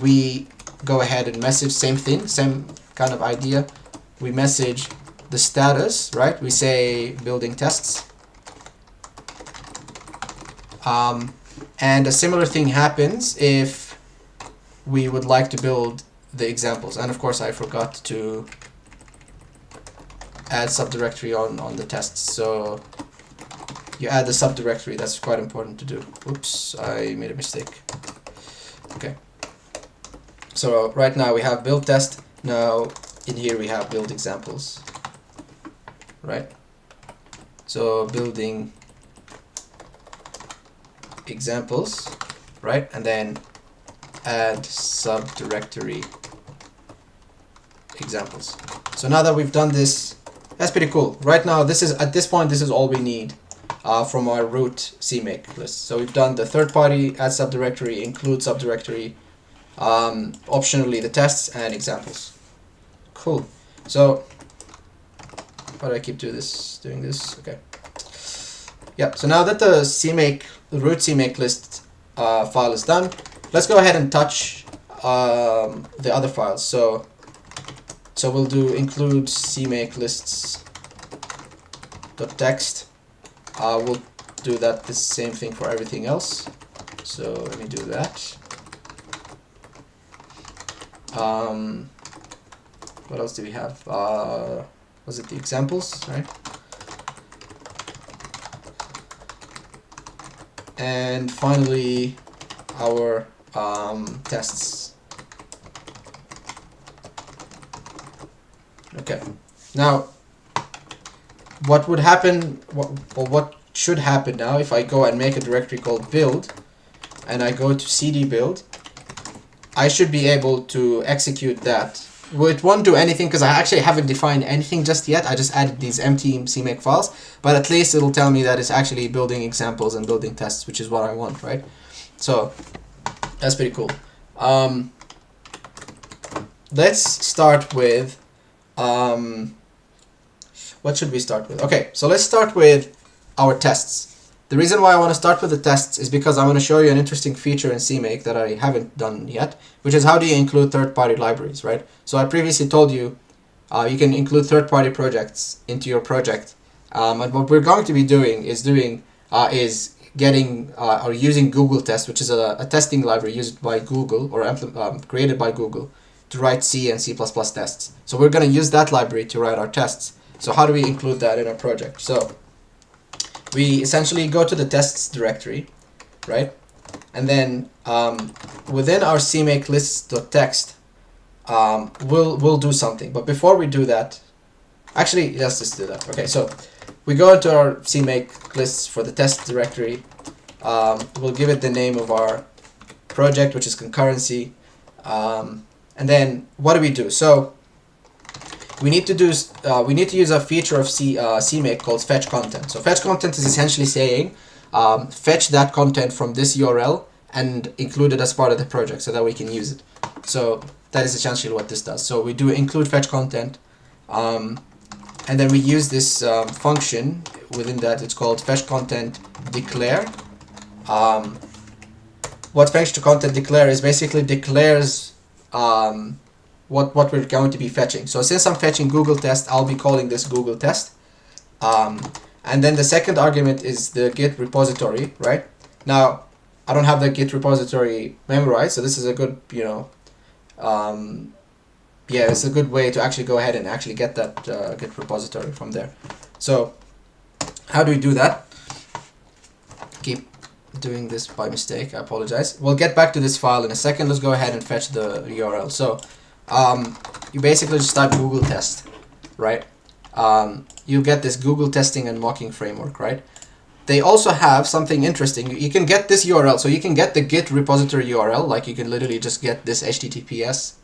We go ahead and message, same thing, same kind of idea. We message the status, right? We say building tests. And a similar thing happens if we would like to build the examples. And of course I forgot to add subdirectory on the tests. So you add the subdirectory, that's quite important to do. Oops, I made a mistake. Okay. So right now we have build test. Now in here we have build examples. Right? So building examples, right? And then add subdirectory examples. So now that we've done this, that's pretty cool. Right now, at this point, this is all we need from our root CMake list. So we've done the third party, add subdirectory, include subdirectory, optionally the tests and examples. Cool. So why do I keep doing this? Okay. Yeah. So now that the root CMake list file is done, let's go ahead and touch the other files. So we'll do include CMake lists.txt. We'll do that the same thing for everything else. So let me do that. What else do we have? Was it the examples, right? And finally, our tests. Okay. Now, what would happen? What should happen now if I go and make a directory called build, and I go to cd build? I should be able to execute that it won't do anything because I actually haven't defined anything just yet. I just added these empty CMake files, but at least it'll tell me that it's actually building examples and building tests, which is what I want, right? So that's pretty cool. Let's start with, what should we start with? Okay, so let's start with our tests. The reason why I want to start with the tests is because I want to show you an interesting feature in CMake that I haven't done yet, which is how do you include third-party libraries, right? So I previously told you you can include third-party projects into your project, and what we're going to be doing is getting or using Google Test, which is a testing library used by Google or created by Google to write C and C++ tests. So we're going to use that library to write our tests. So how do we include that in our project? So we essentially go to the tests directory, right? And then within our CMake lists.txt, we'll do something. But before we do that, actually, let's just do that. Okay, so we go into our CMake lists for the test directory. We'll give it the name of our project, which is concurrency. And then what do we do? So we need to use a feature of CMake called fetch content. So fetch content is essentially saying fetch that content from this URL and include it as part of the project so that we can use it. So that is essentially what this does. So we do include fetch content, and then we use this function within that. It's called fetch content declare. What fetch content declare is basically declares what we're going to be fetching. So since I'm fetching Google test, I'll be calling this Google test. And then the second argument is the Git repository, right? Now, I don't have the Git repository memorized, so this is a good, yeah, it's a good way to actually go ahead and actually get that Git repository from there. So how do we do that? Keep doing this by mistake, I apologize. We'll get back to this file in a second. Let's go ahead and fetch the URL. So you basically just type Google test, right? You get this Google testing and mocking framework, right? They also have something interesting. You can get this URL, so you can get the Git repository URL, like you can literally just get this HTTPS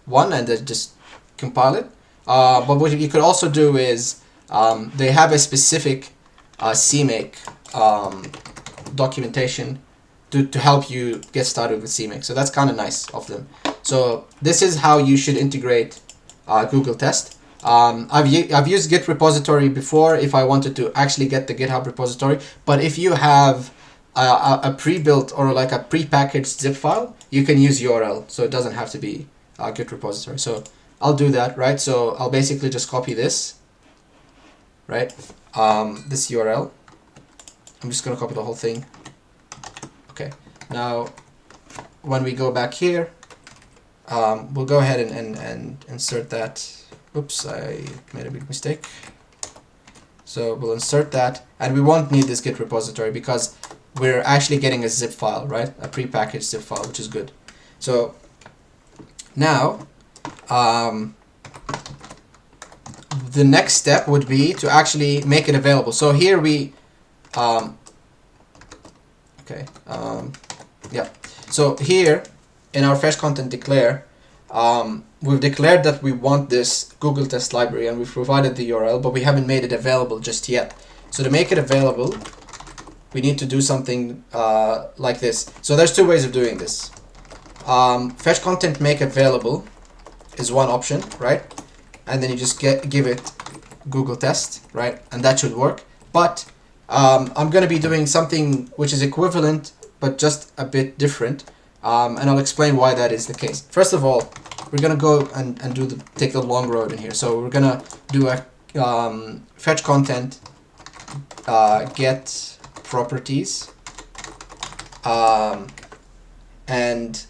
one and then just compile it. But what you could also do is they have a specific CMake documentation to help you get started with CMake. So that's kind of nice of them. So this is how you should integrate Google Test. I've used Git repository before if I wanted to actually get the GitHub repository, but if you have a pre-built or like a pre-packaged zip file, you can use URL, so it doesn't have to be Git repository. So I'll do that, right? So I'll basically just copy this, right? This URL. I'm just going to copy the whole thing. Okay, now when we go back here, we'll go ahead and insert that. Oops, I made a big mistake. So we'll insert that, and we won't need this Git repository because we're actually getting a zip file, right? A prepackaged zip file, which is good. So now the next step would be to actually make it available. So here we yeah. So here in our fetch content declare, we've declared that we want this Google test library and we've provided the URL, but we haven't made it available just yet. So to make it available, we need to do something like this. So there's two ways of doing this. Fetch content make available is one option, right? And then you just give it Google test, right? And that should work. But I'm going to be doing something which is equivalent, but just a bit different. And I'll explain why that is the case. First of all, we're going to go and take the long road in here. So we're going to do a fetch content get properties. And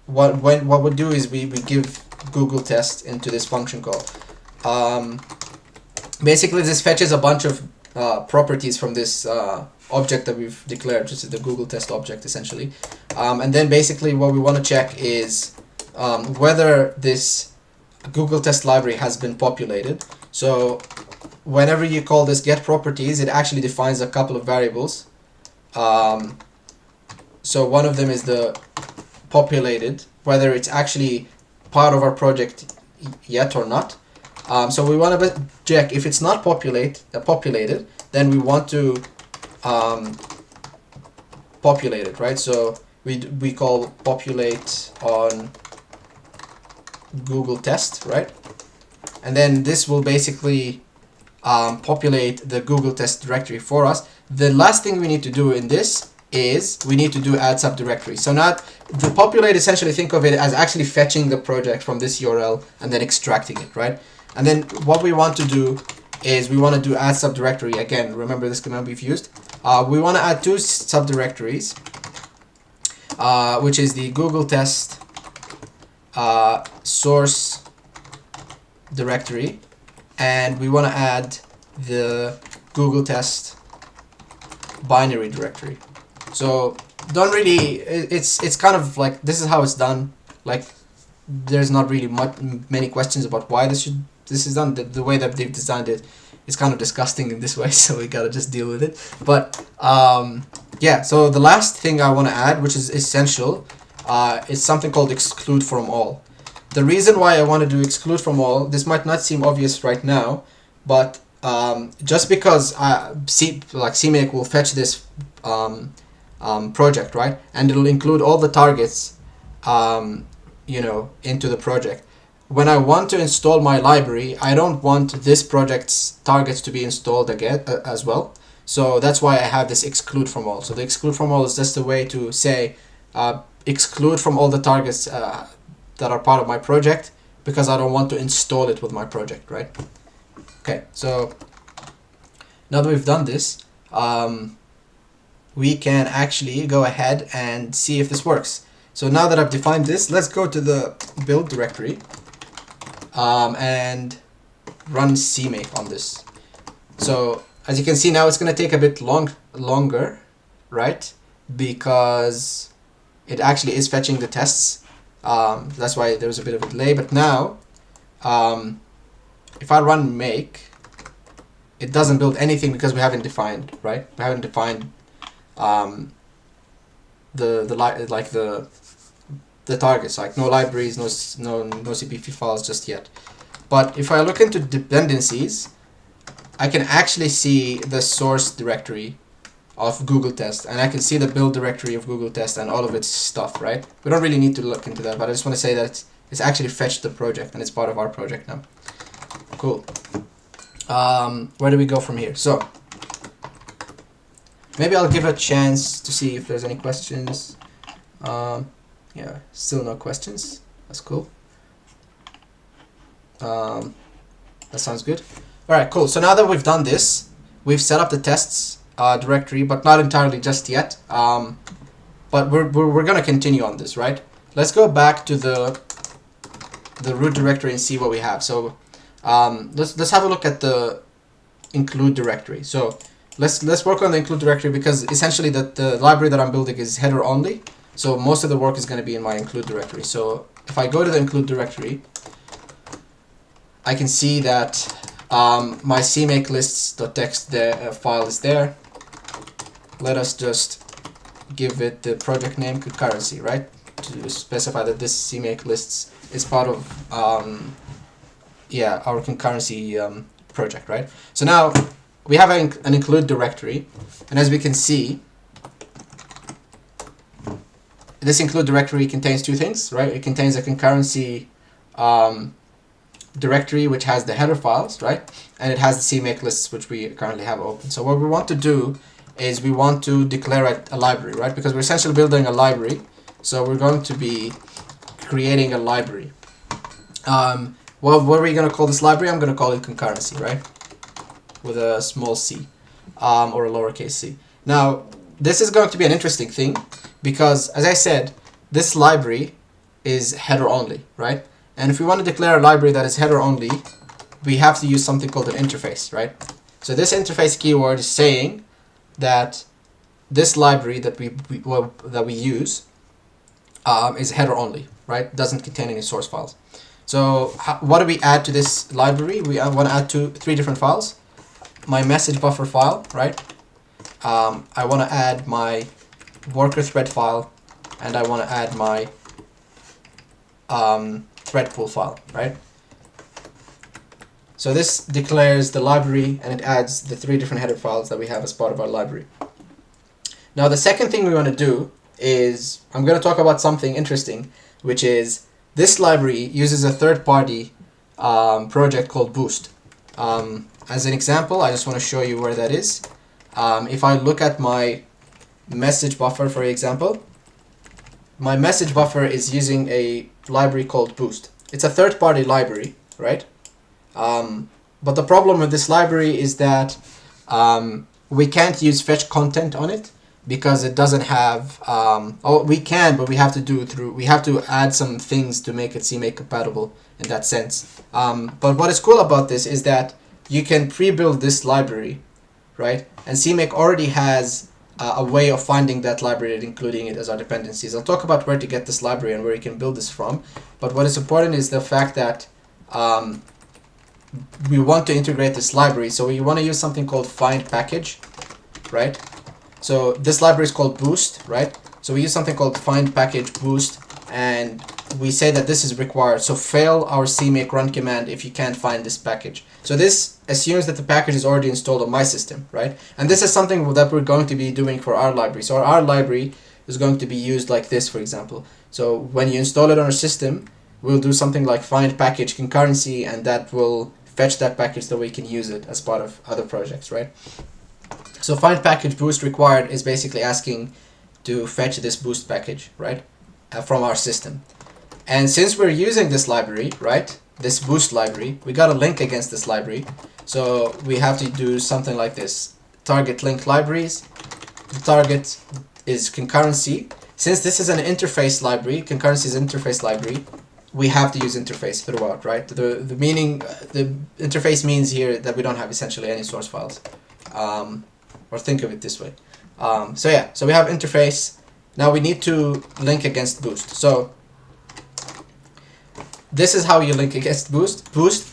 what we do is we give Google test into this function call. Basically, this fetches a bunch of properties from this object that we've declared, which is the Google test object essentially. And then basically what we want to check is whether this Google test library has been populated. So whenever you call this get properties, it actually defines a couple of variables. So one of them is the populated, whether it's actually part of our project yet or not. So we want to check if it's not populated, then we want to populate it, right? So we call populate on Google test, right? And then this will basically populate the Google test directory for us. The last thing we need to do in this is we need to do add subdirectory. So not the populate, essentially think of it as actually fetching the project from this URL and then extracting it, right? And then what we want to do is we want to do add subdirectory. Again, remember this command we've used. We want to add two subdirectories, which is the Google test source directory, and we want to add the Google test binary directory. So don't really, it's kind of like, this is how it's done. Like, there's not really many questions about why this is done. The way that they've designed it is kind of disgusting in this way, so we gotta just deal with it. But yeah, so the last thing I want to add, which is essential, is something called exclude from all. The reason why I want to do exclude from all, this might not seem obvious right now, but just because CMake will fetch this project, right, and it'll include all the targets, you know, into the project. When I want to install my library, I don't want this project's targets to be installed again as well. So that's why I have this exclude from all. So the exclude from all is just a way to say exclude from all the targets that are part of my project, because I don't want to install it with my project, right? Okay, so now that we've done this, we can actually go ahead and see if this works. So now that I've defined this, let's go to the build directory and run CMake on this. So as you can see now, it's going to take a bit longer, right? Because it actually is fetching the tests. That's why there was a bit of a delay. But now, if I run make, it doesn't build anything because we haven't defined, right? We haven't defined the targets, like no libraries, no CPP files just yet. But if I look into dependencies, I can actually see the source directory of Google test, and I can see the build directory of Google test and all of its stuff, right? We don't really need to look into that, but I just want to say that it's actually fetched the project and it's part of our project now. Cool. Where do we go from here? So maybe I'll give a chance to see if there's any questions. Yeah, still no questions. That's cool. That sounds good. All right, cool. So now that we've done this, we've set up the tests directory, but not entirely just yet. But we're gonna continue on this, right? Let's go back to the root directory and see what we have. So let's have a look at the include directory. So let's work on the include directory, because essentially the library that I'm building is header only. So most of the work is going to be in my include directory. So if I go to the include directory, I can see that my CMake lists.txt file is there. Let us just give it the project name concurrency, right? To specify that this CMake lists is part of yeah, our concurrency project, right? So now we have an include directory, and as we can see, this include directory contains two things, right? It contains a concurrency directory which has the header files, right? And it has the CMake lists which we currently have open. So what we want to do is we want to declare a library, right? Because we're essentially building a library. So we're going to be creating a library. Well, what are we going to call this library? I'm going to call it concurrency, right? With a small c or a lowercase c. Now, this is going to be an interesting thing, because as I said, this library is header only, right? And if we want to declare a library that is header only, we have to use something called an interface, right? So this interface keyword is saying that this library that we use is header only, right? Doesn't contain any source files. So what do we add to this library? We want to add three different files. My message buffer file, right? I want to add my worker thread file, and I want to add my thread pool file, right? So this declares the library and it adds the 3 different header files that we have as part of our library. Now the second thing we want to do is, I'm going to talk about something interesting, which is this library uses a third-party project called Boost. As an example, I just want to show you where that is. If I look at my message buffer, for example, my message buffer is using a library called Boost. It's a third-party library, right? But the problem with this library is that we can't use fetch content on it because it doesn't have. Oh, we can, but we have to add some things to make it CMake compatible in that sense. But what is cool about this is that you can pre-build this library, right? And CMake already has a way of finding that library and including it as our dependencies. I'll talk about where to get this library and where you can build this from. But what is important is the fact that we want to integrate this library. So we want to use something called find package, right? So this library is called Boost, right? So we use something called find package Boost, and we say that this is required. So fail our CMake run command if you can't find this package. So this assumes that the package is already installed on my system, right? And this is something that we're going to be doing for our library. So our library is going to be used like this, for example. So when you install it on our system, we'll do something like find package concurrency, and that will fetch that package so we can use it as part of other projects, right? So find package Boost required is basically asking to fetch this Boost package, right, from our system. And since we're using this library, right, this Boost library, we got a link against this library. So we have to do something like this: target link libraries. The target is concurrency. Since this is an interface library, concurrency is an interface library, we have to use interface throughout, right? The interface means here that we don't have essentially any source files, or think of it this way. So yeah, so we have interface. Now we need to link against Boost. So this is how you link against Boost. Boost,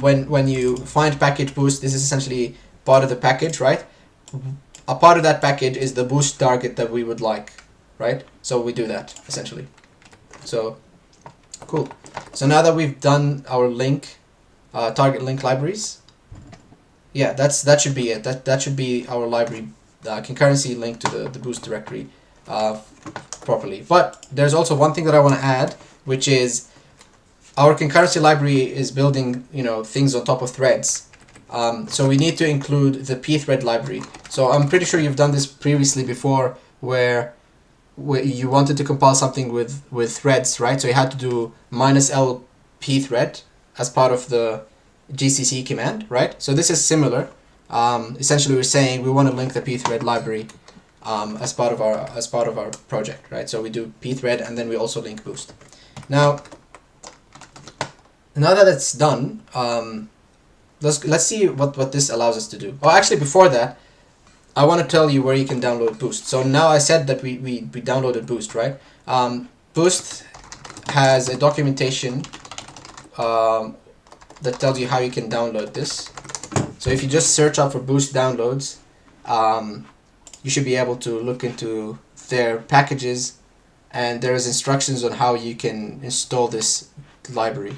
when you find package Boost, this is essentially part of the package, right? A part of that package is the Boost target that we would like, right? So we do that essentially. So cool. So now that we've done our link, target link libraries, yeah, that should be it. That should be our library concurrency link to the Boost directory properly. But there's also one thing that I want to add, which is our concurrency library is building, things on top of threads. So we need to include the pthread library. So I'm pretty sure you've done this previously before, where you wanted to compile something with threads, right? So you had to do -l pthread as part of the GCC command, right? So this is similar. Essentially, we're saying we want to link the pthread library as part of our project, right? So we do pthread and then we also link Boost. Now that it's done, let's see what this allows us to do. Oh, actually, before that, I want to tell you where you can download Boost. So now I said that we downloaded Boost, right? Boost has a documentation that tells you how you can download this. So if you just search up for Boost downloads, you should be able to look into their packages, and there's instructions on how you can install this library.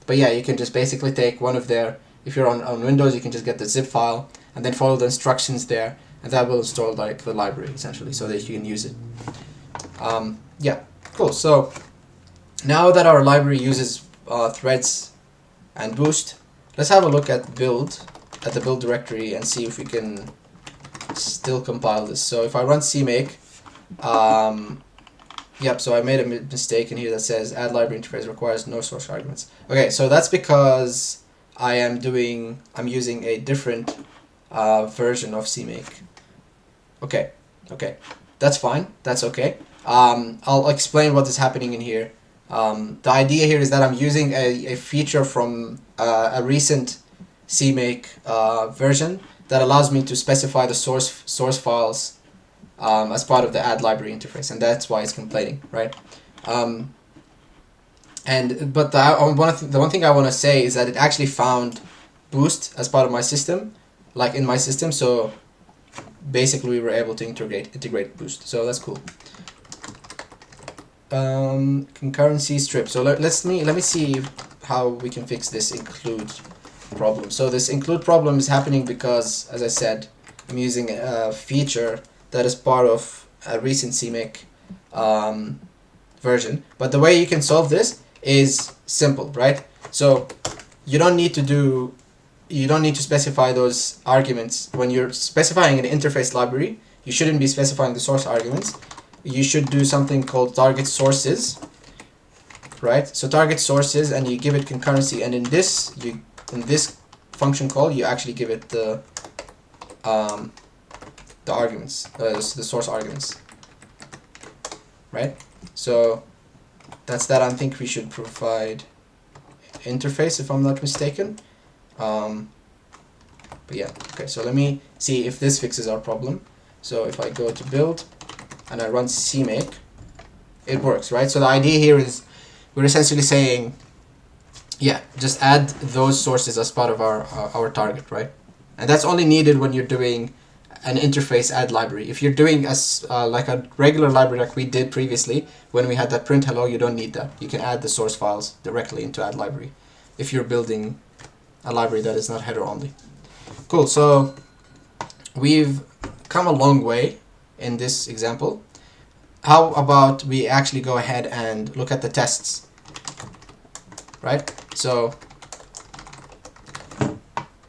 But yeah, you can just basically take one of their, if you're on Windows, you can just get the zip file and then follow the instructions there, and that will install like the library essentially so that you can use it. Yeah, cool. So now that our library uses threads and Boost, let's have a look at the build directory and see if we can still compile this. So if I run CMake, yep, so I made a mistake in here that says add library interface requires no source arguments. Okay, so that's because I'm using a different version of CMake. Okay, that's fine, that's okay. I'll explain what is happening in here. The idea here is that I'm using a feature from a recent CMake version that allows me to specify the source files as part of the add library interface, and that's why it's complaining, right? But the one thing I want to say is that it actually found Boost as part of my system, like in my system. So basically, we were able to integrate Boost. So that's cool. Concurrency strip. So let me see how we can fix this include problem. So this include problem is happening because, as I said, I'm using a feature that is part of a recent CMake version. But the way you can solve this is simple, right? So you don't need to specify those arguments. When you're specifying an interface library, you shouldn't be specifying the source arguments. You should do something called target sources, right? So target sources, and you give it concurrency, and in this function call, you actually give it the arguments, the source arguments, right? So that's that. I think we should provide interface, if I'm not mistaken. But yeah, okay, so let me see if this fixes our problem. So if I go to build and I run CMake, it works, right? So the idea here is we're essentially saying, yeah, just add those sources as part of our target, right? And that's only needed when you're doing an interface add library. If you're doing like a regular library like we did previously, when we had that print hello, you don't need that. You can add the source files directly into add library if you're building a library that is not header only. Cool, so we've come a long way in this example. How about we actually go ahead and look at the tests, right? So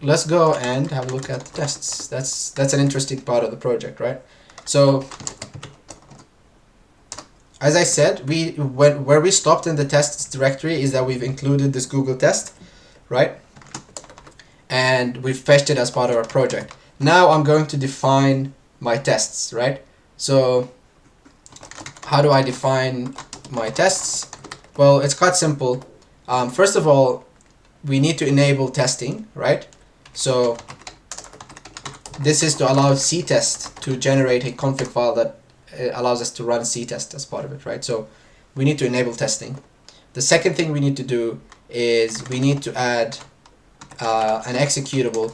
let's go and have a look at the tests. That's an interesting part of the project, right? So as I said, where we stopped in the tests directory is that we've included this Google test, right? And we've fetched it as part of our project. Now I'm going to define my tests, right? So how do I define my tests? Well, it's quite simple. First of all, we need to enable testing, right? So this is to allow ctest to generate a config file that allows us to run ctest as part of it, right? So we need to enable testing. The second thing we need to do is we need to add an executable,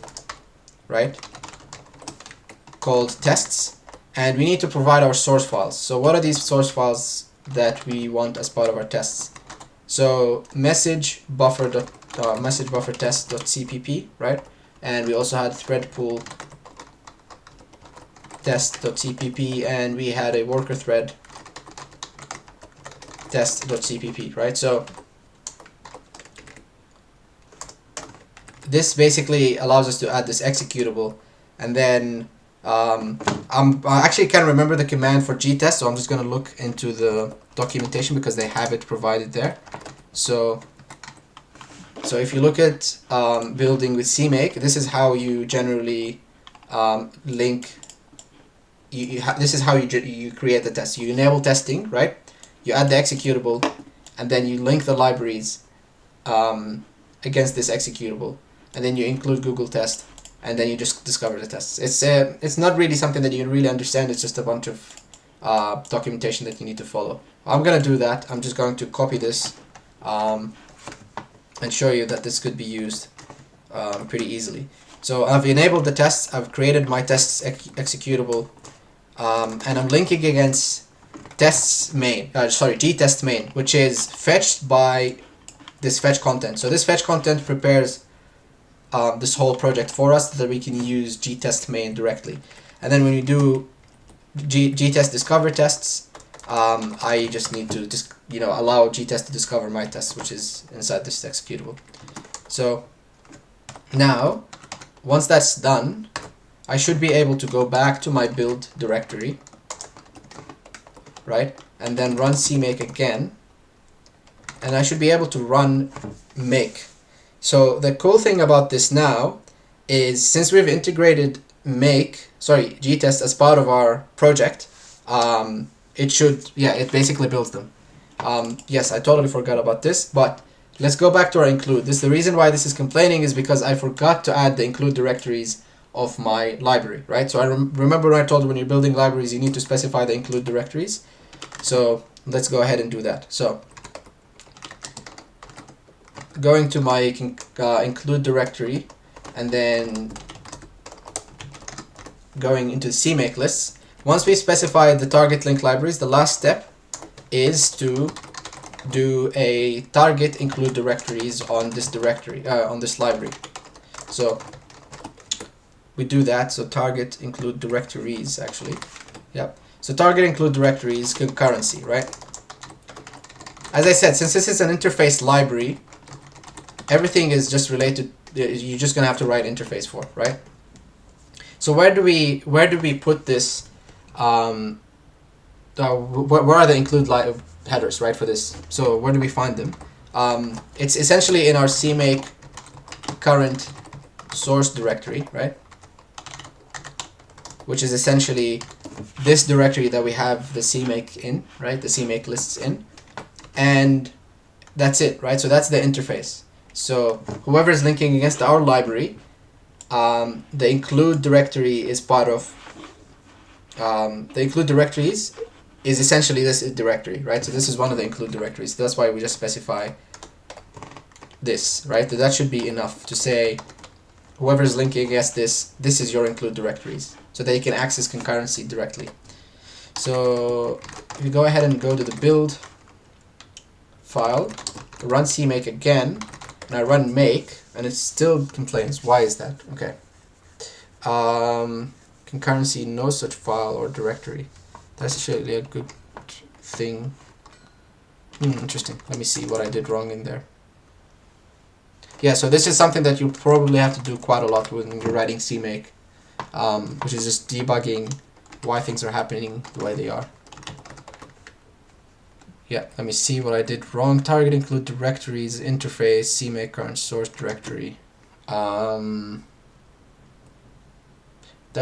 right, called tests, and we need to provide our source files. So what are these source files that we want as part of our tests? So message buffer test.cpp, right? And we also had thread pool test.cpp, and we had a worker thread test.cpp, right? So this basically allows us to add this executable, and then I actually can't remember the command for gtest, so I'm just going to look into the documentation because they have it provided there. So if you look at building with CMake, this is how you generally link. This is how you create the test. You enable testing, right? You add the executable, and then you link the libraries against this executable, and then you include Google test, and then you just discover the tests. It's not really something that you really understand. It's just a bunch of documentation that you need to follow. I'm gonna do that. I'm just going to copy this and show you that this could be used pretty easily. So I've enabled the tests. I've created my tests executable, and I'm linking against tests main. gtest main, which is fetched by this fetch content. So this fetch content prepares this whole project for us so that we can use gtest main directly. And then when we do gtest discover tests, I just need to allow gtest to discover my tests, which is inside this executable. So now, once that's done, I should be able to go back to my build directory, right? And then run CMake again, and I should be able to run make. So the cool thing about this now is, since we've integrated gtest as part of our project, it basically builds them. Yes, I totally forgot about this, but let's go back to our include. The reason why this is complaining is because I forgot to add the include directories of my library, right? So I remember when I told you when you're building libraries, you need to specify the include directories. So let's go ahead and do that. So going to my include directory, and then going into CMake lists. Once we specify the target link libraries, the last step is to do a target include directories on this directory, on this library. So we do that. So target include directories, actually. Yep. So target include directories concurrency, right? As I said, since this is an interface library, everything is just related. You're just gonna have to write interface for, right? So where do we put this? Where are the include headers, right, for this? So where do we find them? It's essentially in our CMake current source directory, right? Which is essentially this directory that we have the CMake in, right? The CMake lists in, and that's it, right? So that's the interface. So whoever is linking against our library, the include directory is part of. The include directories is essentially this directory, right? So this is one of the include directories. That's why we just specify this, right? That should be enough to say whoever is linking against this is your include directories, so that you can access concurrency directly. So if you go ahead and go to the build file, run CMake again, and I run make, and it still complains. Why is that? Okay. Concurrency, no such file or directory. That's actually a good thing. Interesting. Let me see what I did wrong in there. Yeah, so this is something that you probably have to do quite a lot when you're writing CMake, which is just debugging why things are happening the way they are. Yeah, let me see what I did wrong. Target include directories, interface, CMake current source directory. That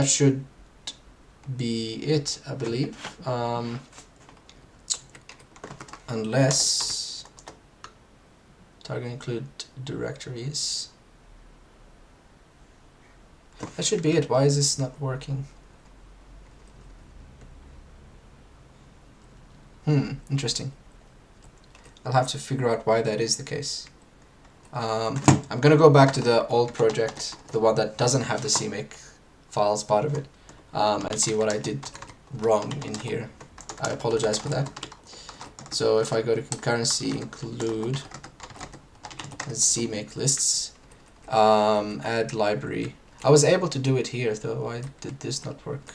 should be it, I believe. Unless target include directories. That should be it. Why is this not working? Interesting. I'll have to figure out why that is the case. I'm gonna go back to the old project, the one that doesn't have the CMake files part of it, and see what I did wrong in here. I apologize for that. So if I go to concurrency include CMake lists, add library. I was able to do it here though. Why did this not work?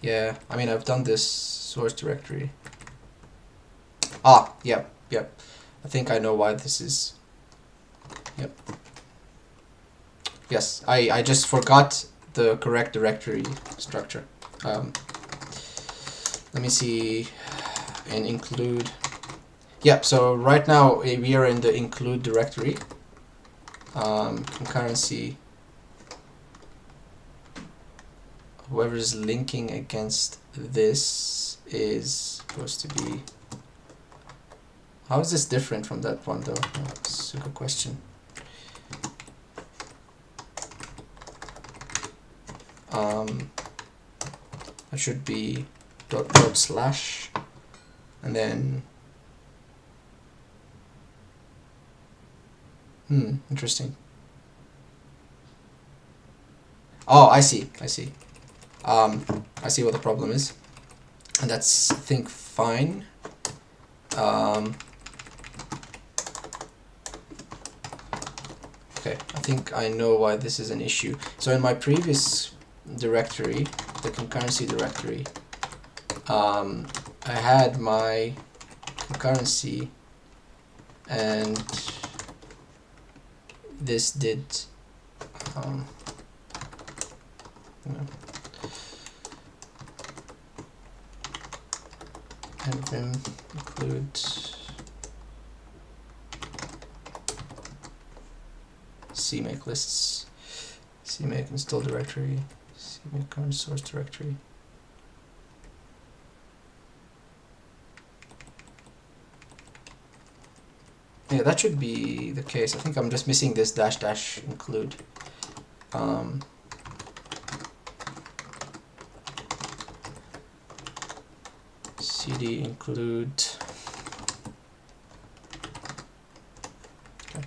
Yeah, I mean I've done this source directory. Yep. I think I know why this is. Yep. Yes, I just forgot the correct directory structure. Let me see, and include. Yep, so right now we are in the include directory. Concurrency. Whoever is linking against this is supposed to be. How is this different from that one though? That's a good question. That should be dot slash, and then interesting. Oh, I see. I see what the problem is, and that's, I think, fine. Okay, I think I know why this is an issue. So in my previous directory, the concurrency directory, I had my concurrency, and this did and then include CMake lists, CMake install directory, CMake current source directory. Yeah, that should be the case. I think I'm just missing this dash dash include. CD include. Okay.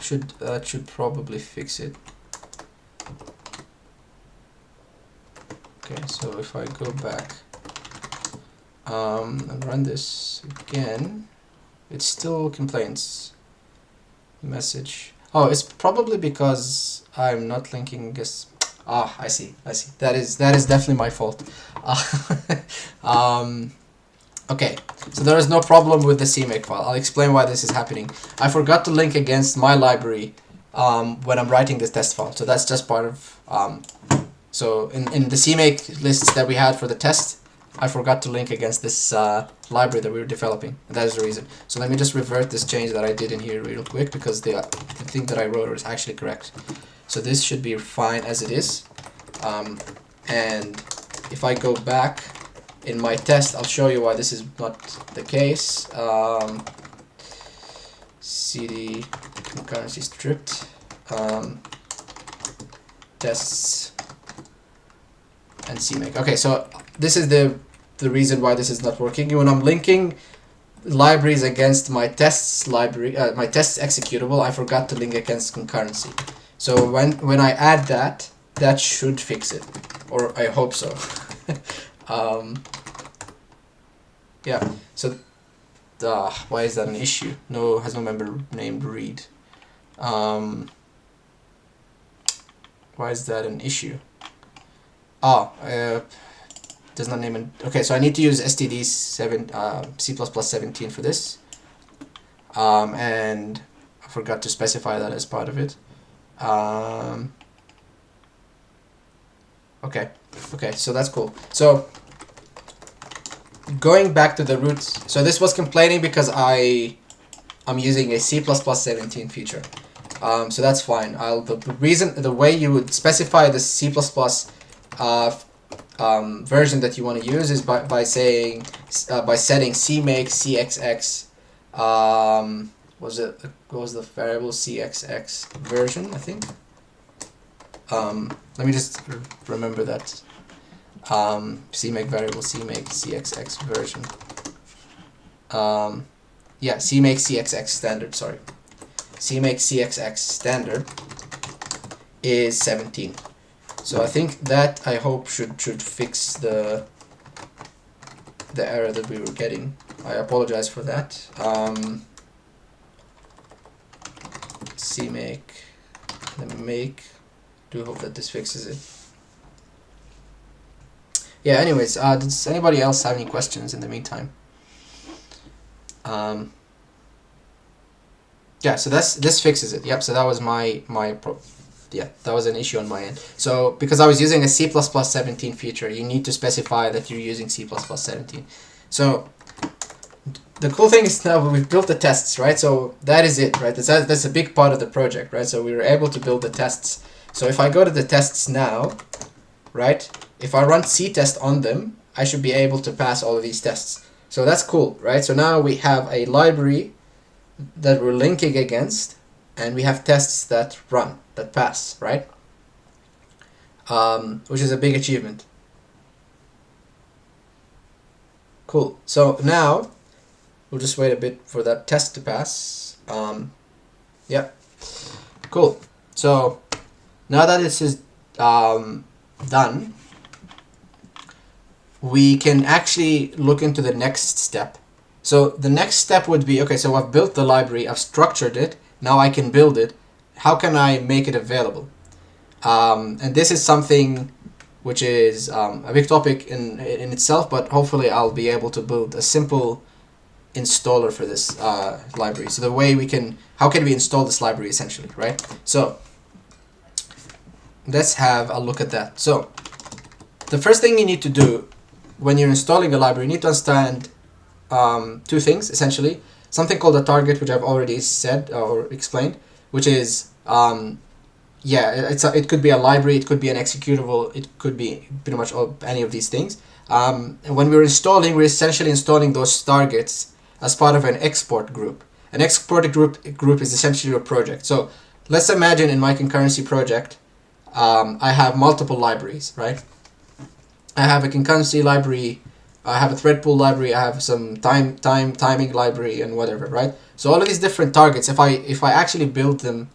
should probably fix it. Okay, so if I go back and run this again, it still complains. Message. Oh, it's probably because I'm not linking this. Ah, I see. That is definitely my fault. Okay, so there is no problem with the CMake file. I'll explain why this is happening. I forgot to link against my library when I'm writing this test file. So that's just part of so in the CMake lists that we had for the test, I forgot to link against this library that we were developing. And that is the reason. So let me just revert this change that I did in here real quick, because the thing that I wrote is actually correct. So this should be fine as it is. And if I go back in my test, I'll show you why this is not the case. cd concurrency stripped tests and CMake. Okay, so this is the reason why this is not working. When I'm linking libraries against my tests library, my tests executable, I forgot to link against concurrency. So when I add that, that should fix it, or I hope so. Yeah. So why is that an issue? Has no member named read. Why is that an issue? Does not name it. Okay, so I need to use std7 C++17 for this, and I forgot to specify that as part of it. Okay, so that's cool. So going back to the roots, so this was complaining because I'm using a C++17 feature. So that's fine. The way you would specify the C++ version that you want to use is by setting CMake CXX. What was the variable CXX version? I think. Let me just remember that. CMake variable CMake CXX version. Yeah, CMake CXX standard. Sorry, CMake CXX standard is 17. So I think that, I hope, should fix the error that we were getting. I apologize for that. CMake, the make. Do hope that this fixes it. Yeah. Anyways, does anybody else have any questions in the meantime? Yeah. So this fixes it. Yep. So that was that was an issue on my end. So because I was using a C++17 feature, you need to specify that you're using C++17. So the cool thing is now we've built the tests, right? So that is it, right? That's a big part of the project, right? So we were able to build the tests. So if I go to the tests now, right? If I run ctest on them, I should be able to pass all of these tests. So that's cool, right? So now we have a library that we're linking against, and we have tests that run, that pass, right? Which is a big achievement. Cool. So now we'll just wait a bit for that test to pass. Yeah. Cool. So now that this is done, we can actually look into the next step. So the next step would be, okay, so I've built the library, I've structured it, now I can build it. How can I make it available? And this is something which is a big topic in itself, but hopefully I'll be able to build a simple installer for this library. So the way how can we install this library essentially, right? So let's have a look at that. So the first thing you need to do when you're installing a library, you need to understand two things essentially. Something called a target, which I've already said or explained, which is it could be a library, it could be an executable, it could be pretty much any of these things. And when we're installing, we're essentially installing those targets as part of an export group. An export group is essentially a project. So let's imagine in my concurrency project, I have multiple libraries, right? I have a concurrency library I have a thread pool library, I have some timing library and whatever, right? So all of these different targets, if I actually build them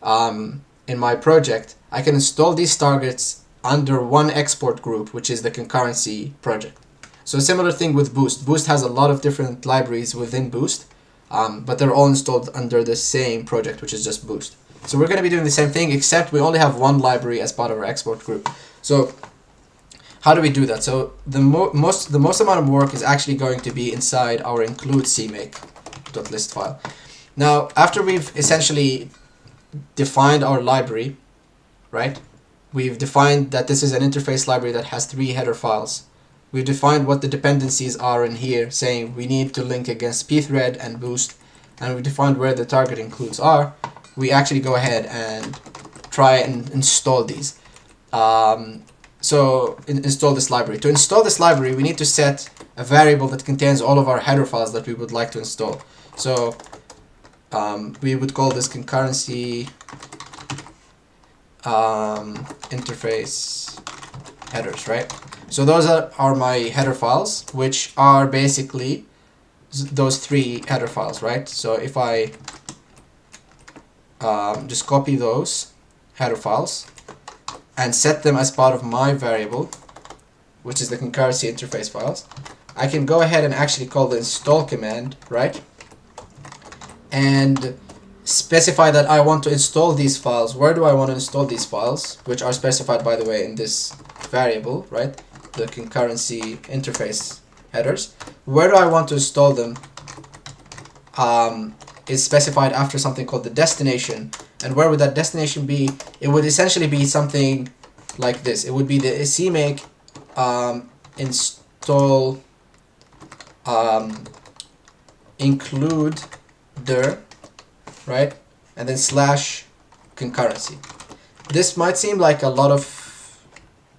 in my project, I can install these targets under one export group, which is the concurrency project. So a similar thing with Boost. Boost has a lot of different libraries within Boost, but they're all installed under the same project, which is just Boost. So we're going to be doing the same thing, except we only have one library as part of our export group. So how do we do that? So the most amount of work is actually going to be inside our include CMake.list file. Now, after we've essentially defined our library, right? We've defined that this is an interface library that has 3 header files. We've defined what the dependencies are in here, saying we need to link against pthread and Boost, and we've defined where the target includes are. We actually go ahead and try and install these. Install this library. To install this library, we need to set a variable that contains all of our header files that we would like to install. So we would call this concurrency interface headers, right? So those are my header files, which are basically those 3 header files, right? So if I just copy those header files and set them as part of my variable, which is the concurrency interface files, I can go ahead and actually call the install command, right? And specify that I want to install these files. Where do I want to install these files? Which are specified, by the way, in this variable, right? The concurrency interface headers. Where do I want to install them is specified after something called the destination. And where would that destination be? It would essentially be something like this. It would be the CMake install include dir, right? And then slash concurrency. This might seem like a lot of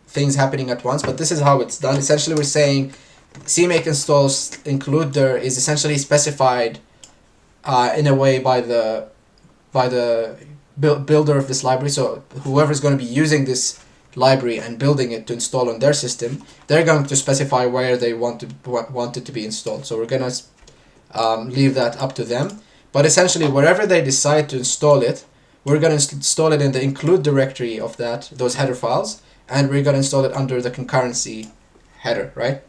things happening at once, but this is how it's done. Essentially, we're saying CMake installs include dir is essentially specified in a way by the builder of this library. So whoever's going to be using this library and building it to install on their system, they're going to specify where they want it to be installed. So we're going to leave that up to them. But essentially, wherever they decide to install it, we're going to install it in the include directory of those header files, and we're going to install it under the concurrency header, right?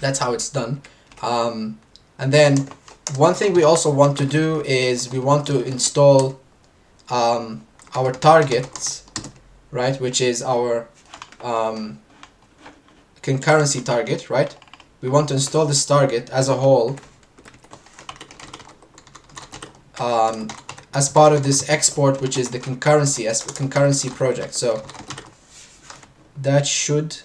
That's how it's done. And then one thing we also want to do is we want to install our targets, right? Which is our concurrency target, right? We want to install this target as a whole as part of this export, which is the concurrency project. So that should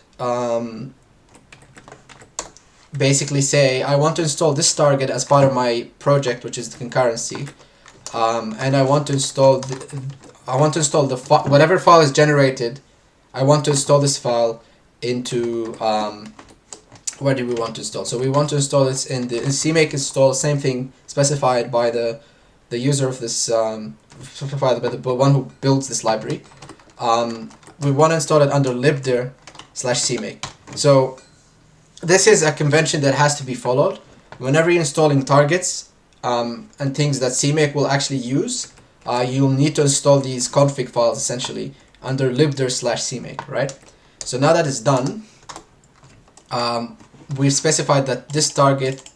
basically say I want to install this target as part of my project, which is the concurrency, and I want to install whatever file is generated. I want to install this file into where do we want to install? So we want to install this in CMake install, same thing specified by the user of this, specified by the one who builds this library. We want to install it under libdir/CMake. So this is a convention that has to be followed. Whenever you're installing targets and things that CMake will actually use, you'll need to install these config files essentially under libdir/CMake, right? So now that it's done, we've specified that this target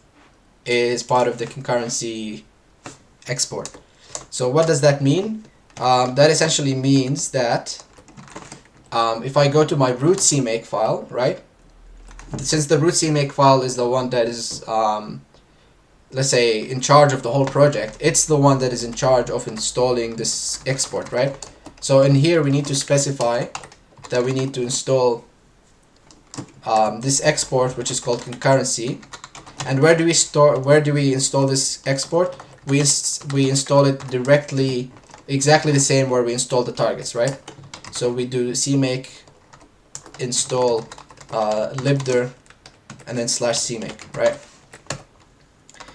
is part of the concurrency export. So what does that mean? That essentially means that if I go to my root CMake file, right? Since the root CMake file is the one that is, let's say, in charge of the whole project, it's the one that is in charge of installing this export, right? So in here we need to specify that we need to install this export, which is called concurrency. And where do we install this export? We install it directly, exactly the same where we install the targets, right? So we do CMake install libdir and then /CMake, right?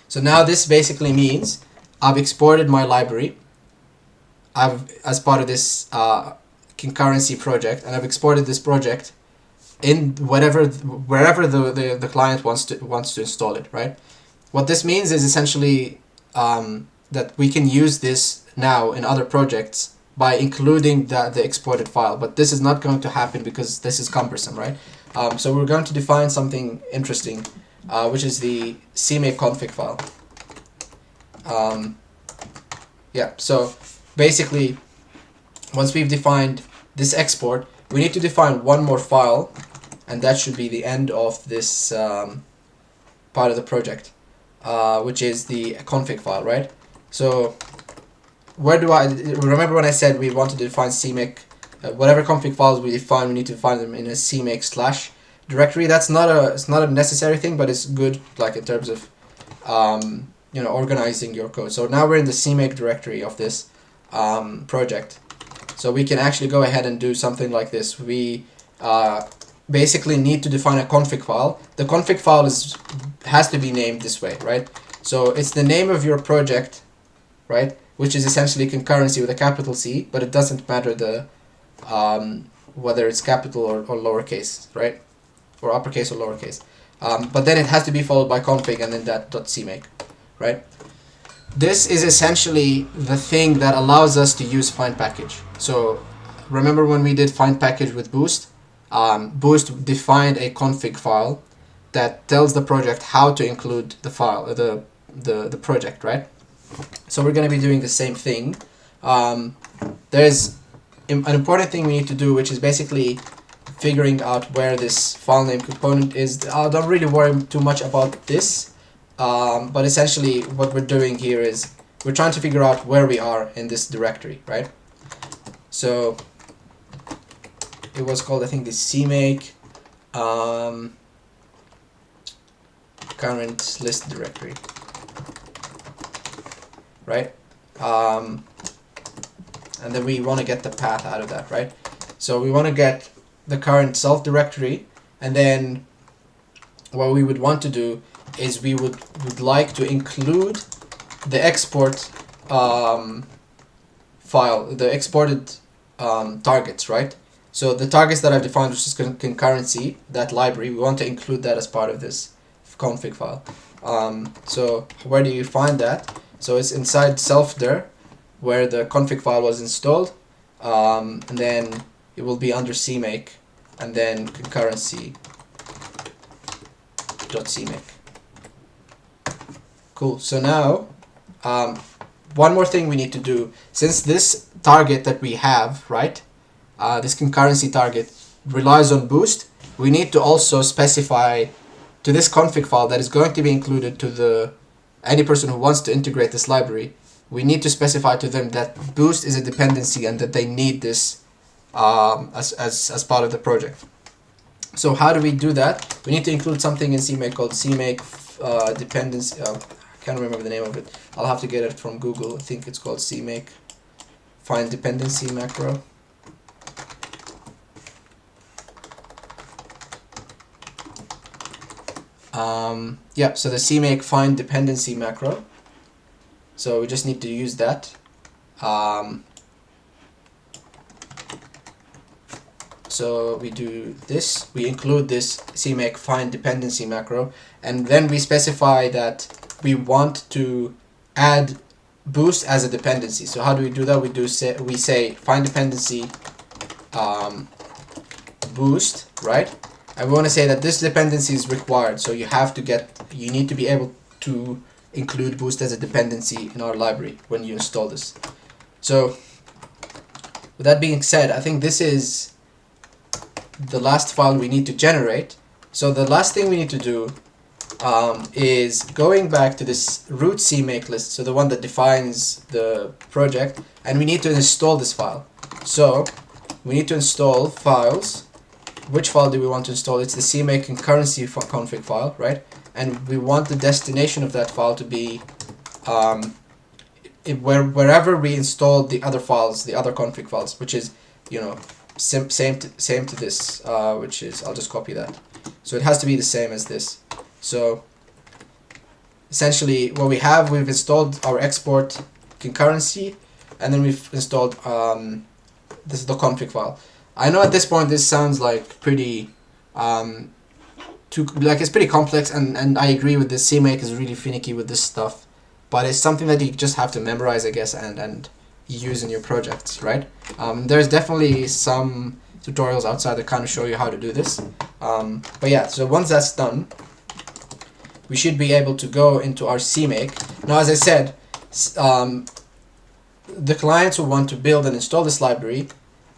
So now this basically means I've exported my library as part of this concurrency project, and I've exported this project in wherever the client wants to install it, right? What this means is essentially that we can use this now in other projects by including the exported file, but this is not going to happen because this is cumbersome, right? So we're going to define something interesting, which is the CMake config file. Yeah, so basically, once we've defined this export, we need to define one more file, and that should be the end of this part of the project, which is the config file, right? So where do I remember when I said we want to define CMake, whatever config files we define, we need to find them in a CMake / directory. It's not a necessary thing, but it's good, like in terms of organizing your code. So now we're in the CMake directory of this project. So we can actually go ahead and do something like this. We basically need to define a config file. The config file has to be named this way, right? So it's the name of your project, right? Which is essentially concurrency with a capital C, but it doesn't matter the whether it's capital or lowercase, right? Or uppercase or lowercase. But then it has to be followed by config and then that .cmake, right? This is essentially the thing that allows us to use find package. So remember when we did find package with Boost? Boost defined a config file that tells the project how to include the file, the project, right? So we're going to be doing the same thing. There's an important thing we need to do, which is basically figuring out where this file name component is. I don't really worry too much about this, but essentially what we're doing here is we're trying to figure out where we are in this directory, right? So it was called, I think, the CMake current list directory, right? And then we want to get the path out of that, right? So we want to get the current self directory, and then what we would want to do is we would like to include the export file, the exported targets, right? So the targets that I've defined, which is concurrency, that library, we want to include that as part of this config file. So where do you find that? So it's inside self dir, where the config file was installed, and then it will be under CMake, and then concurrency.cmake. Cool. So now, one more thing we need to do, since this target that we have, right, this concurrency target relies on Boost, we need to also specify to this config file that is going to be included to any person who wants to integrate this library, we need to specify to them that Boost is a dependency and that they need this as part of the project. So how do we do that? We need to include something in CMake called CMake dependency. I can't remember the name of it. I'll have to get it from Google. I think it's called CMake find dependency macro. Yeah, so the CMake find dependency macro. So we just need to use that. So we do this, we include this CMake find dependency macro, and then we specify that we want to add Boost as a dependency. So how do we do that? We say find dependency Boost, right? And we want to say that this dependency is required. So you need to be able to include Boost as a dependency in our library when you install this. So with that being said, I think this is the last file we need to generate. So the last thing we need to do is going back to this root CMake list, so the one that defines the project, and we need to install this file. So we need to install files. Which file do we want to install? It's the CMake concurrency config file, right? And we want the destination of that file to be wherever we installed the other files, the other config files, which is, same to this, which is, I'll just copy that. So it has to be the same as this. So essentially what we've installed our export concurrency, and then we've installed this is the config file. I know at this point this sounds like pretty to like it's pretty complex, and I agree with this. CMake is really finicky with this stuff, but it's something that you just have to memorize, I guess, and use in your projects, right? There's definitely some tutorials outside that kind of show you how to do this. But yeah, so once that's done, we should be able to go into our CMake. Now, as I said, the clients who want to build and install this library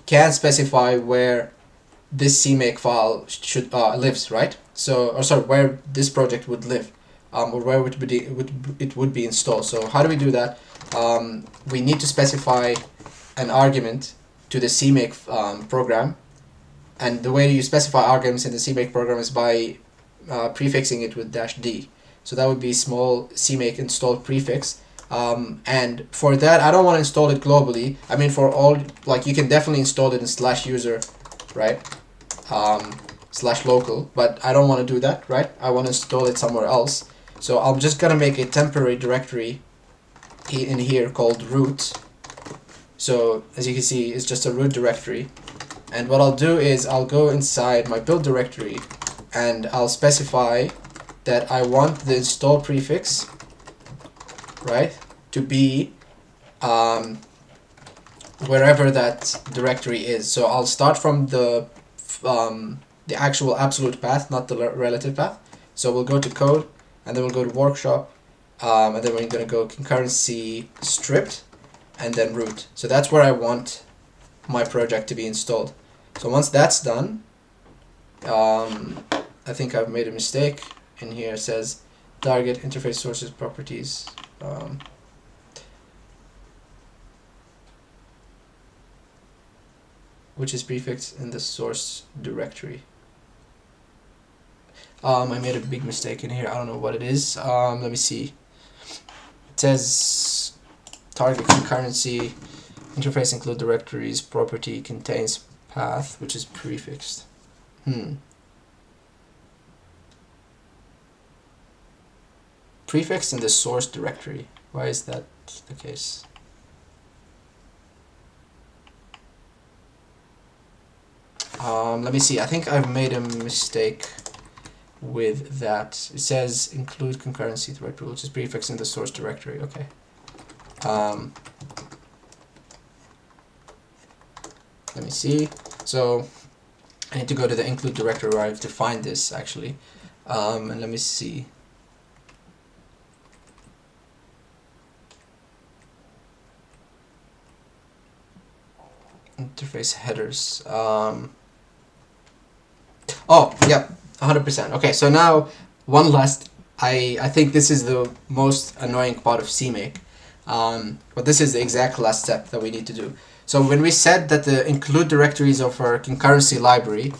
can specify where this CMake file should lives, right? So, or sorry, where this project would live, or where it would be installed. So how do we do that? We need to specify an argument to the CMake program, and the way you specify arguments in the CMake program is by prefixing it with -d. So that would be small CMake install prefix. And for that, I don't want to install it globally. I mean, for all, like, you can definitely install it in /user, right? /local, but I don't want to do that, right? I want to install it somewhere else. So I'm just gonna make a temporary directory in here called root. So as you can see, it's just a root directory. And what I'll do is I'll go inside my build directory and I'll specify that I want the install prefix, right, to be wherever that directory is. So I'll start from the actual absolute path, not the relative path. So we'll go to code, and then we'll go to workshop, and then we're going to go concurrency stripped, and then root. So that's where I want my project to be installed. So once that's done, I think I've made a mistake. In here it says target interface sources properties. Which is prefixed in the source directory. I made a big mistake in here. I don't know what it is. Let me see. It says target concurrency interface include directories property contains path, which is prefixed. Prefixed in the source directory. Why is that the case? Let me see. I think I've made a mistake with that. It says include concurrency thread pool, which is prefixed in the source directory. Okay. Let me see. So I need to go to the include directory where I've defined this actually. And let me see. Interface headers. Oh, yeah, 100%. Okay, so now one last. I think this is the most annoying part of CMake, but this is the exact last step that we need to do. So when we said that the include directories of our concurrency library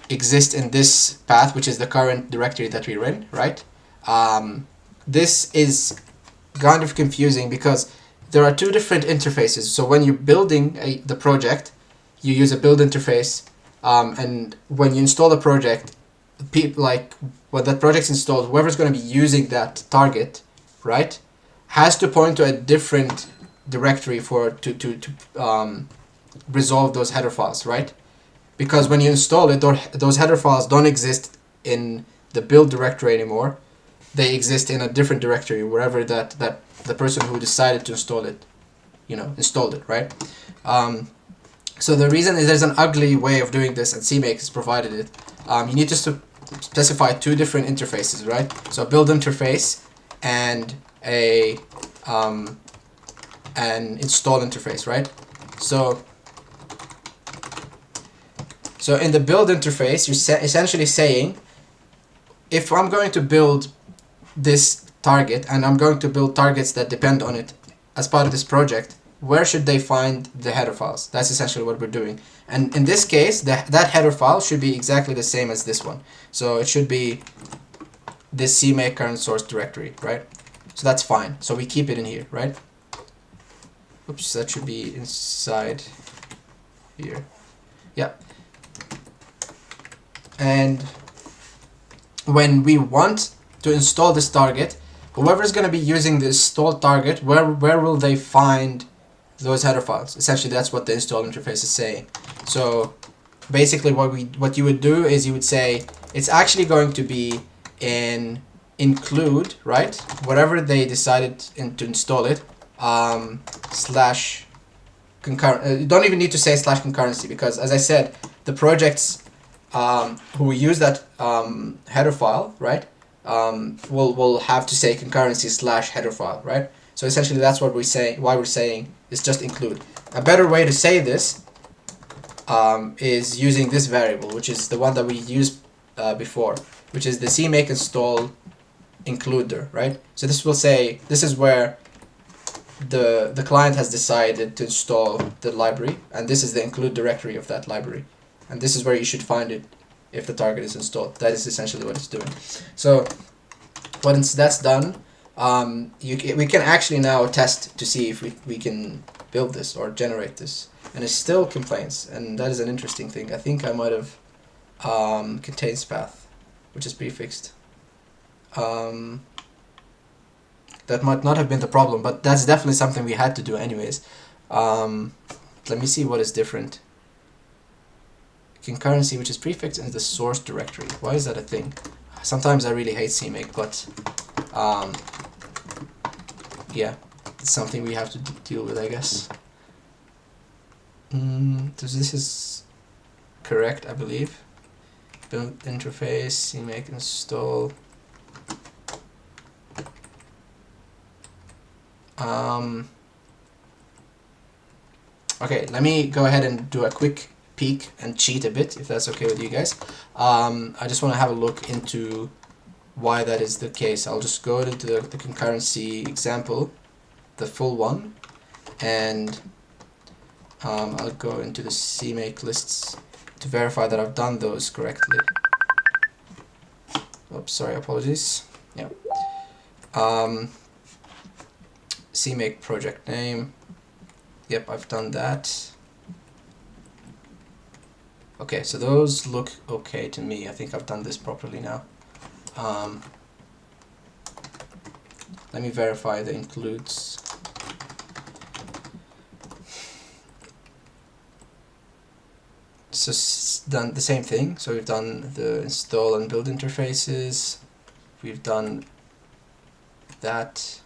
exist in this path, which is the current directory that we're in, right? This is kind of confusing because there are two different interfaces. So when you're building the project, you use a build interface, and when you install the project, like when that project's installed, whoever's going to be using that target, right, has to point to a different directory to resolve those header files, right? Because when you install it, those header files don't exist in the build directory anymore. They exist in a different directory, wherever that the person who decided to install it, installed it, right? So the reason is there's an ugly way of doing this, and CMake has provided it. You need just to specify two different interfaces, right? So a build interface and an install interface, right? So in the build interface, you're essentially saying, if I'm going to build this target and I'm going to build targets that depend on it as part of this project, where should they find the header files? That's essentially what we're doing. And in this case, that header file should be exactly the same as this one. So it should be this CMake current source directory, right? So that's fine. So we keep it in here, right? Oops, that should be inside here. Yeah. And when we want to install this target, whoever's going to be using the install target, where will they find those header files? Essentially, that's what the install interface is saying. So basically what you would do is you would say it's actually going to be in include, right? Whatever they decided to install it, slash concurrent. You don't even need to say slash concurrency, because as I said, the projects who use that header file, right, will have to say concurrency slash header file, right? So essentially that's what we're saying. Why we're saying is just include. A better way to say this is using this variable, which is the one that we used before, which is the CMake install includer, right? So this will say this is where the client has decided to install the library, and this is the include directory of that library, and this is where you should find it if the target is installed. That is essentially what it's doing. So once that's done, we can actually now test to see if we can build this or generate this, and it still complains, and that is an interesting thing. I think I might have contains path, which is prefixed. That might not have been the problem, but that's definitely something we had to do anyways. Let me see what is different. Concurrency, which is prefixed in the source directory. Why is that a thing? Sometimes I really hate CMake, but yeah, it's something we have to deal with, I guess. So this is correct, I believe. Build interface, CMake install. Okay, let me go ahead and do a quick peek and cheat a bit, if that's okay with you guys. I just want to have a look into why that is the case. I'll just go into the concurrency example, the full one, and I'll go into the CMake lists to verify that I've done those correctly. Oops, sorry, apologies. Yeah. CMake project name. Yep, I've done that. Okay, so those look okay to me. I think I've done this properly now. Let me verify the includes. So done the same thing. So we've done the install and build interfaces. We've done that.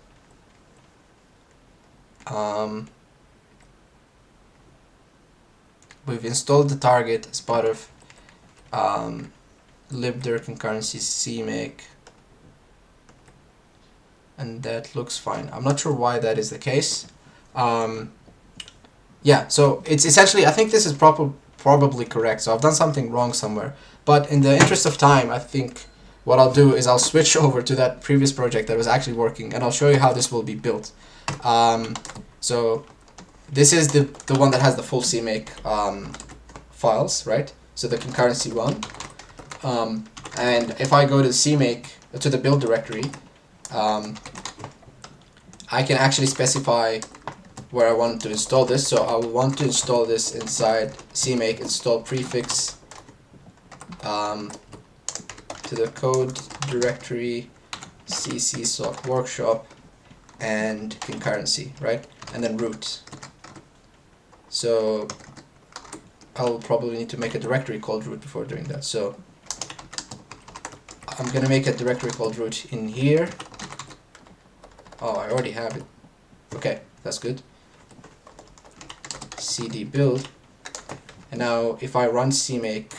We've installed the target as part of libdir concurrency CMake, and that looks fine. I'm not sure why that is the case. Yeah, so it's essentially, I think this is probably correct. So I've done something wrong somewhere, but in the interest of time, I think what I'll do is I'll switch over to that previous project that was actually working, and I'll show you how this will be built. So this is the one that has the full CMake files, right? So the concurrency one. And if I go to CMake, to the build directory, I can actually specify where I want to install this. So I will want to install this inside CMake install prefix to the code directory cc sock workshop and concurrency, right? And then root. So I'll probably need to make a directory called root before doing that. So I'm gonna make a directory called root in here. Oh, I already have it. Okay, that's good. cd build. And now if I run CMake,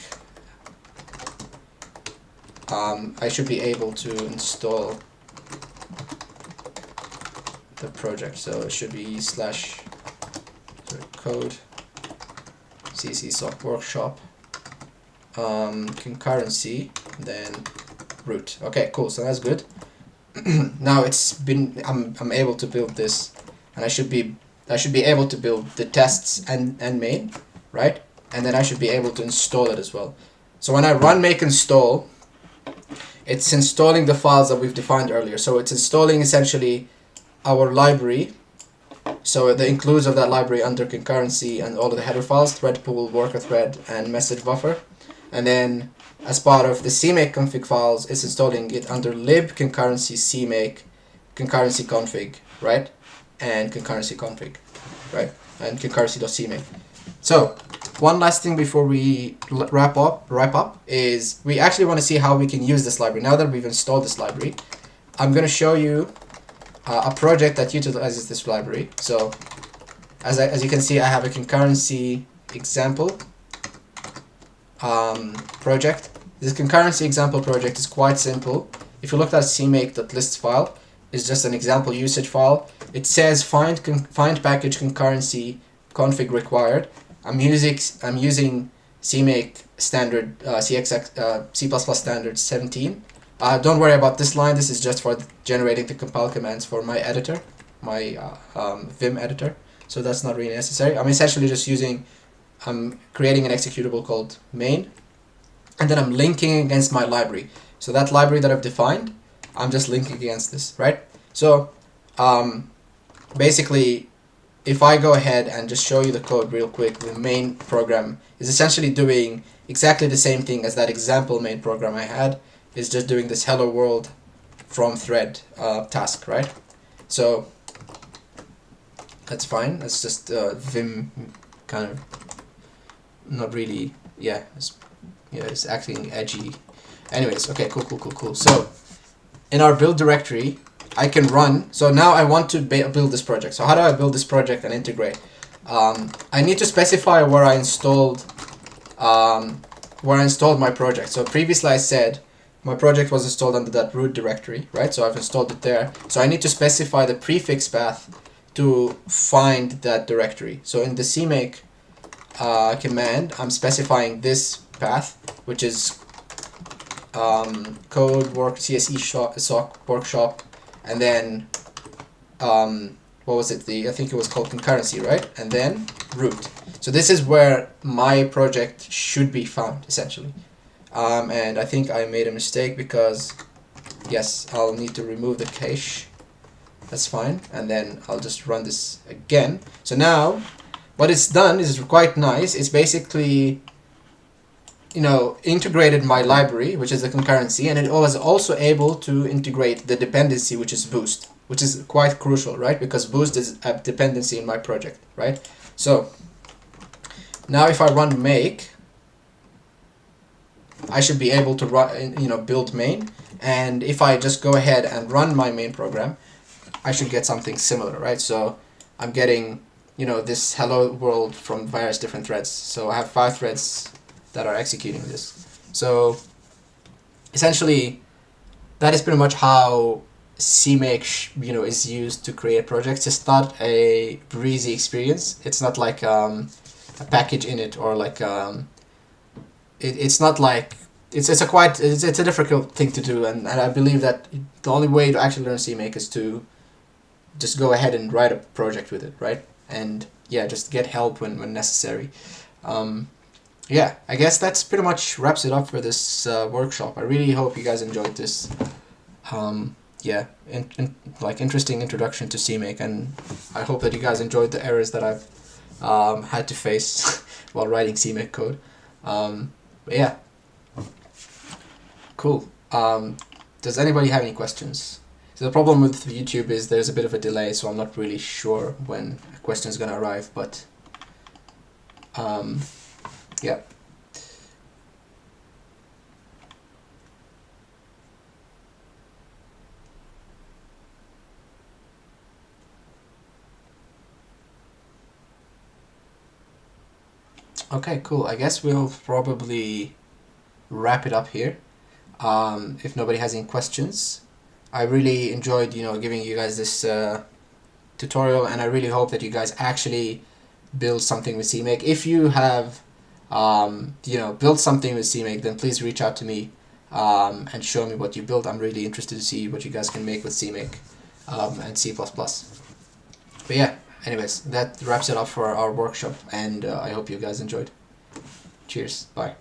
I should be able to install the project. So it should be slash code cc sock workshop concurrency, then root. Okay, cool. So that's good. Now I'm able to build this, and I should be able to build the tests and main, right? And then I should be able to install it as well. So when I run make install, it's installing the files that we've defined earlier. So it's installing essentially our library. So the includes of that library under concurrency and all of the header files, thread pool, worker thread, and message buffer. And then as part of the CMake config files, it's installing it under lib concurrency CMake concurrency config, right? And concurrency config, right? And concurrency.cmake. So one last thing before we wrap up is we actually want to see how we can use this library. Now that we've installed this library, I'm going to show you a project that utilizes this library. So as you can see, I have a concurrency example project. This concurrency example project is quite simple. If you look at CMake.list file, it's just an example usage file. It says find package concurrency config required. I'm using CMake standard C++ standard 17. Don't worry about this line. This is just for generating the compile commands for my editor, my Vim editor. So that's not really necessary. I'm essentially just I'm creating an executable called main, and then I'm linking against my library. So that library that I've defined, I'm just linking against this, right? So basically, if I go ahead and just show you the code real quick, the main program is essentially doing exactly the same thing as that example main program I had. It's just doing this hello world from thread task, right? So that's fine. That's just Vim kind of not really, yeah, it's acting edgy. Anyways, okay, cool. So in our build directory, I can run. So now I want to build this project. So how do I build this project and integrate? I need to specify where I installed my project. So previously I said my project was installed under that root directory, right? So I've installed it there. So I need to specify the prefix path to find that directory. So in the CMake command, I'm specifying this path, which is code work CSE sock workshop, and then what was it? I think it was called concurrency, right? And then root. So this is where my project should be found, essentially. And I think I made a mistake because, yes, I'll need to remove the cache. That's fine. And then I'll just run this again. So now, what it's done is quite nice. It's basically, integrated my library, which is the concurrency, and it was also able to integrate the dependency, which is boost, which is quite crucial, right? Because boost is a dependency in my project, right? So now if I run make, I should be able to run, build main, and if I just go ahead and run my main program, I should get something similar, right? So I'm getting, this hello world from various different threads. So I have 5 threads that are executing this. So essentially, that is pretty much how CMake is used to create projects. It's not a breezy experience. It's not like a package in it, or like it's not like it's a difficult thing to do, and I believe that the only way to actually learn CMake is to just go ahead and write a project with it, right? And yeah, just get help when necessary. Yeah, I guess that's pretty much wraps it up for this workshop. I really hope you guys enjoyed this. Yeah, like interesting introduction to CMake, and I hope that you guys enjoyed the errors that I've had to face while writing CMake code. But yeah, cool. Does anybody have any questions? So the problem with YouTube is there's a bit of a delay, so I'm not really sure when a question is going to arrive, but yeah. Okay, cool. I guess we'll probably wrap it up here. If nobody has any questions, I really enjoyed, giving you guys this tutorial, and I really hope that you guys actually build something with CMake. If you have, built something with CMake, then please reach out to me and show me what you built. I'm really interested to see what you guys can make with CMake and C++. But yeah, anyways, that wraps it up for our workshop, and I hope you guys enjoyed. Cheers. Bye.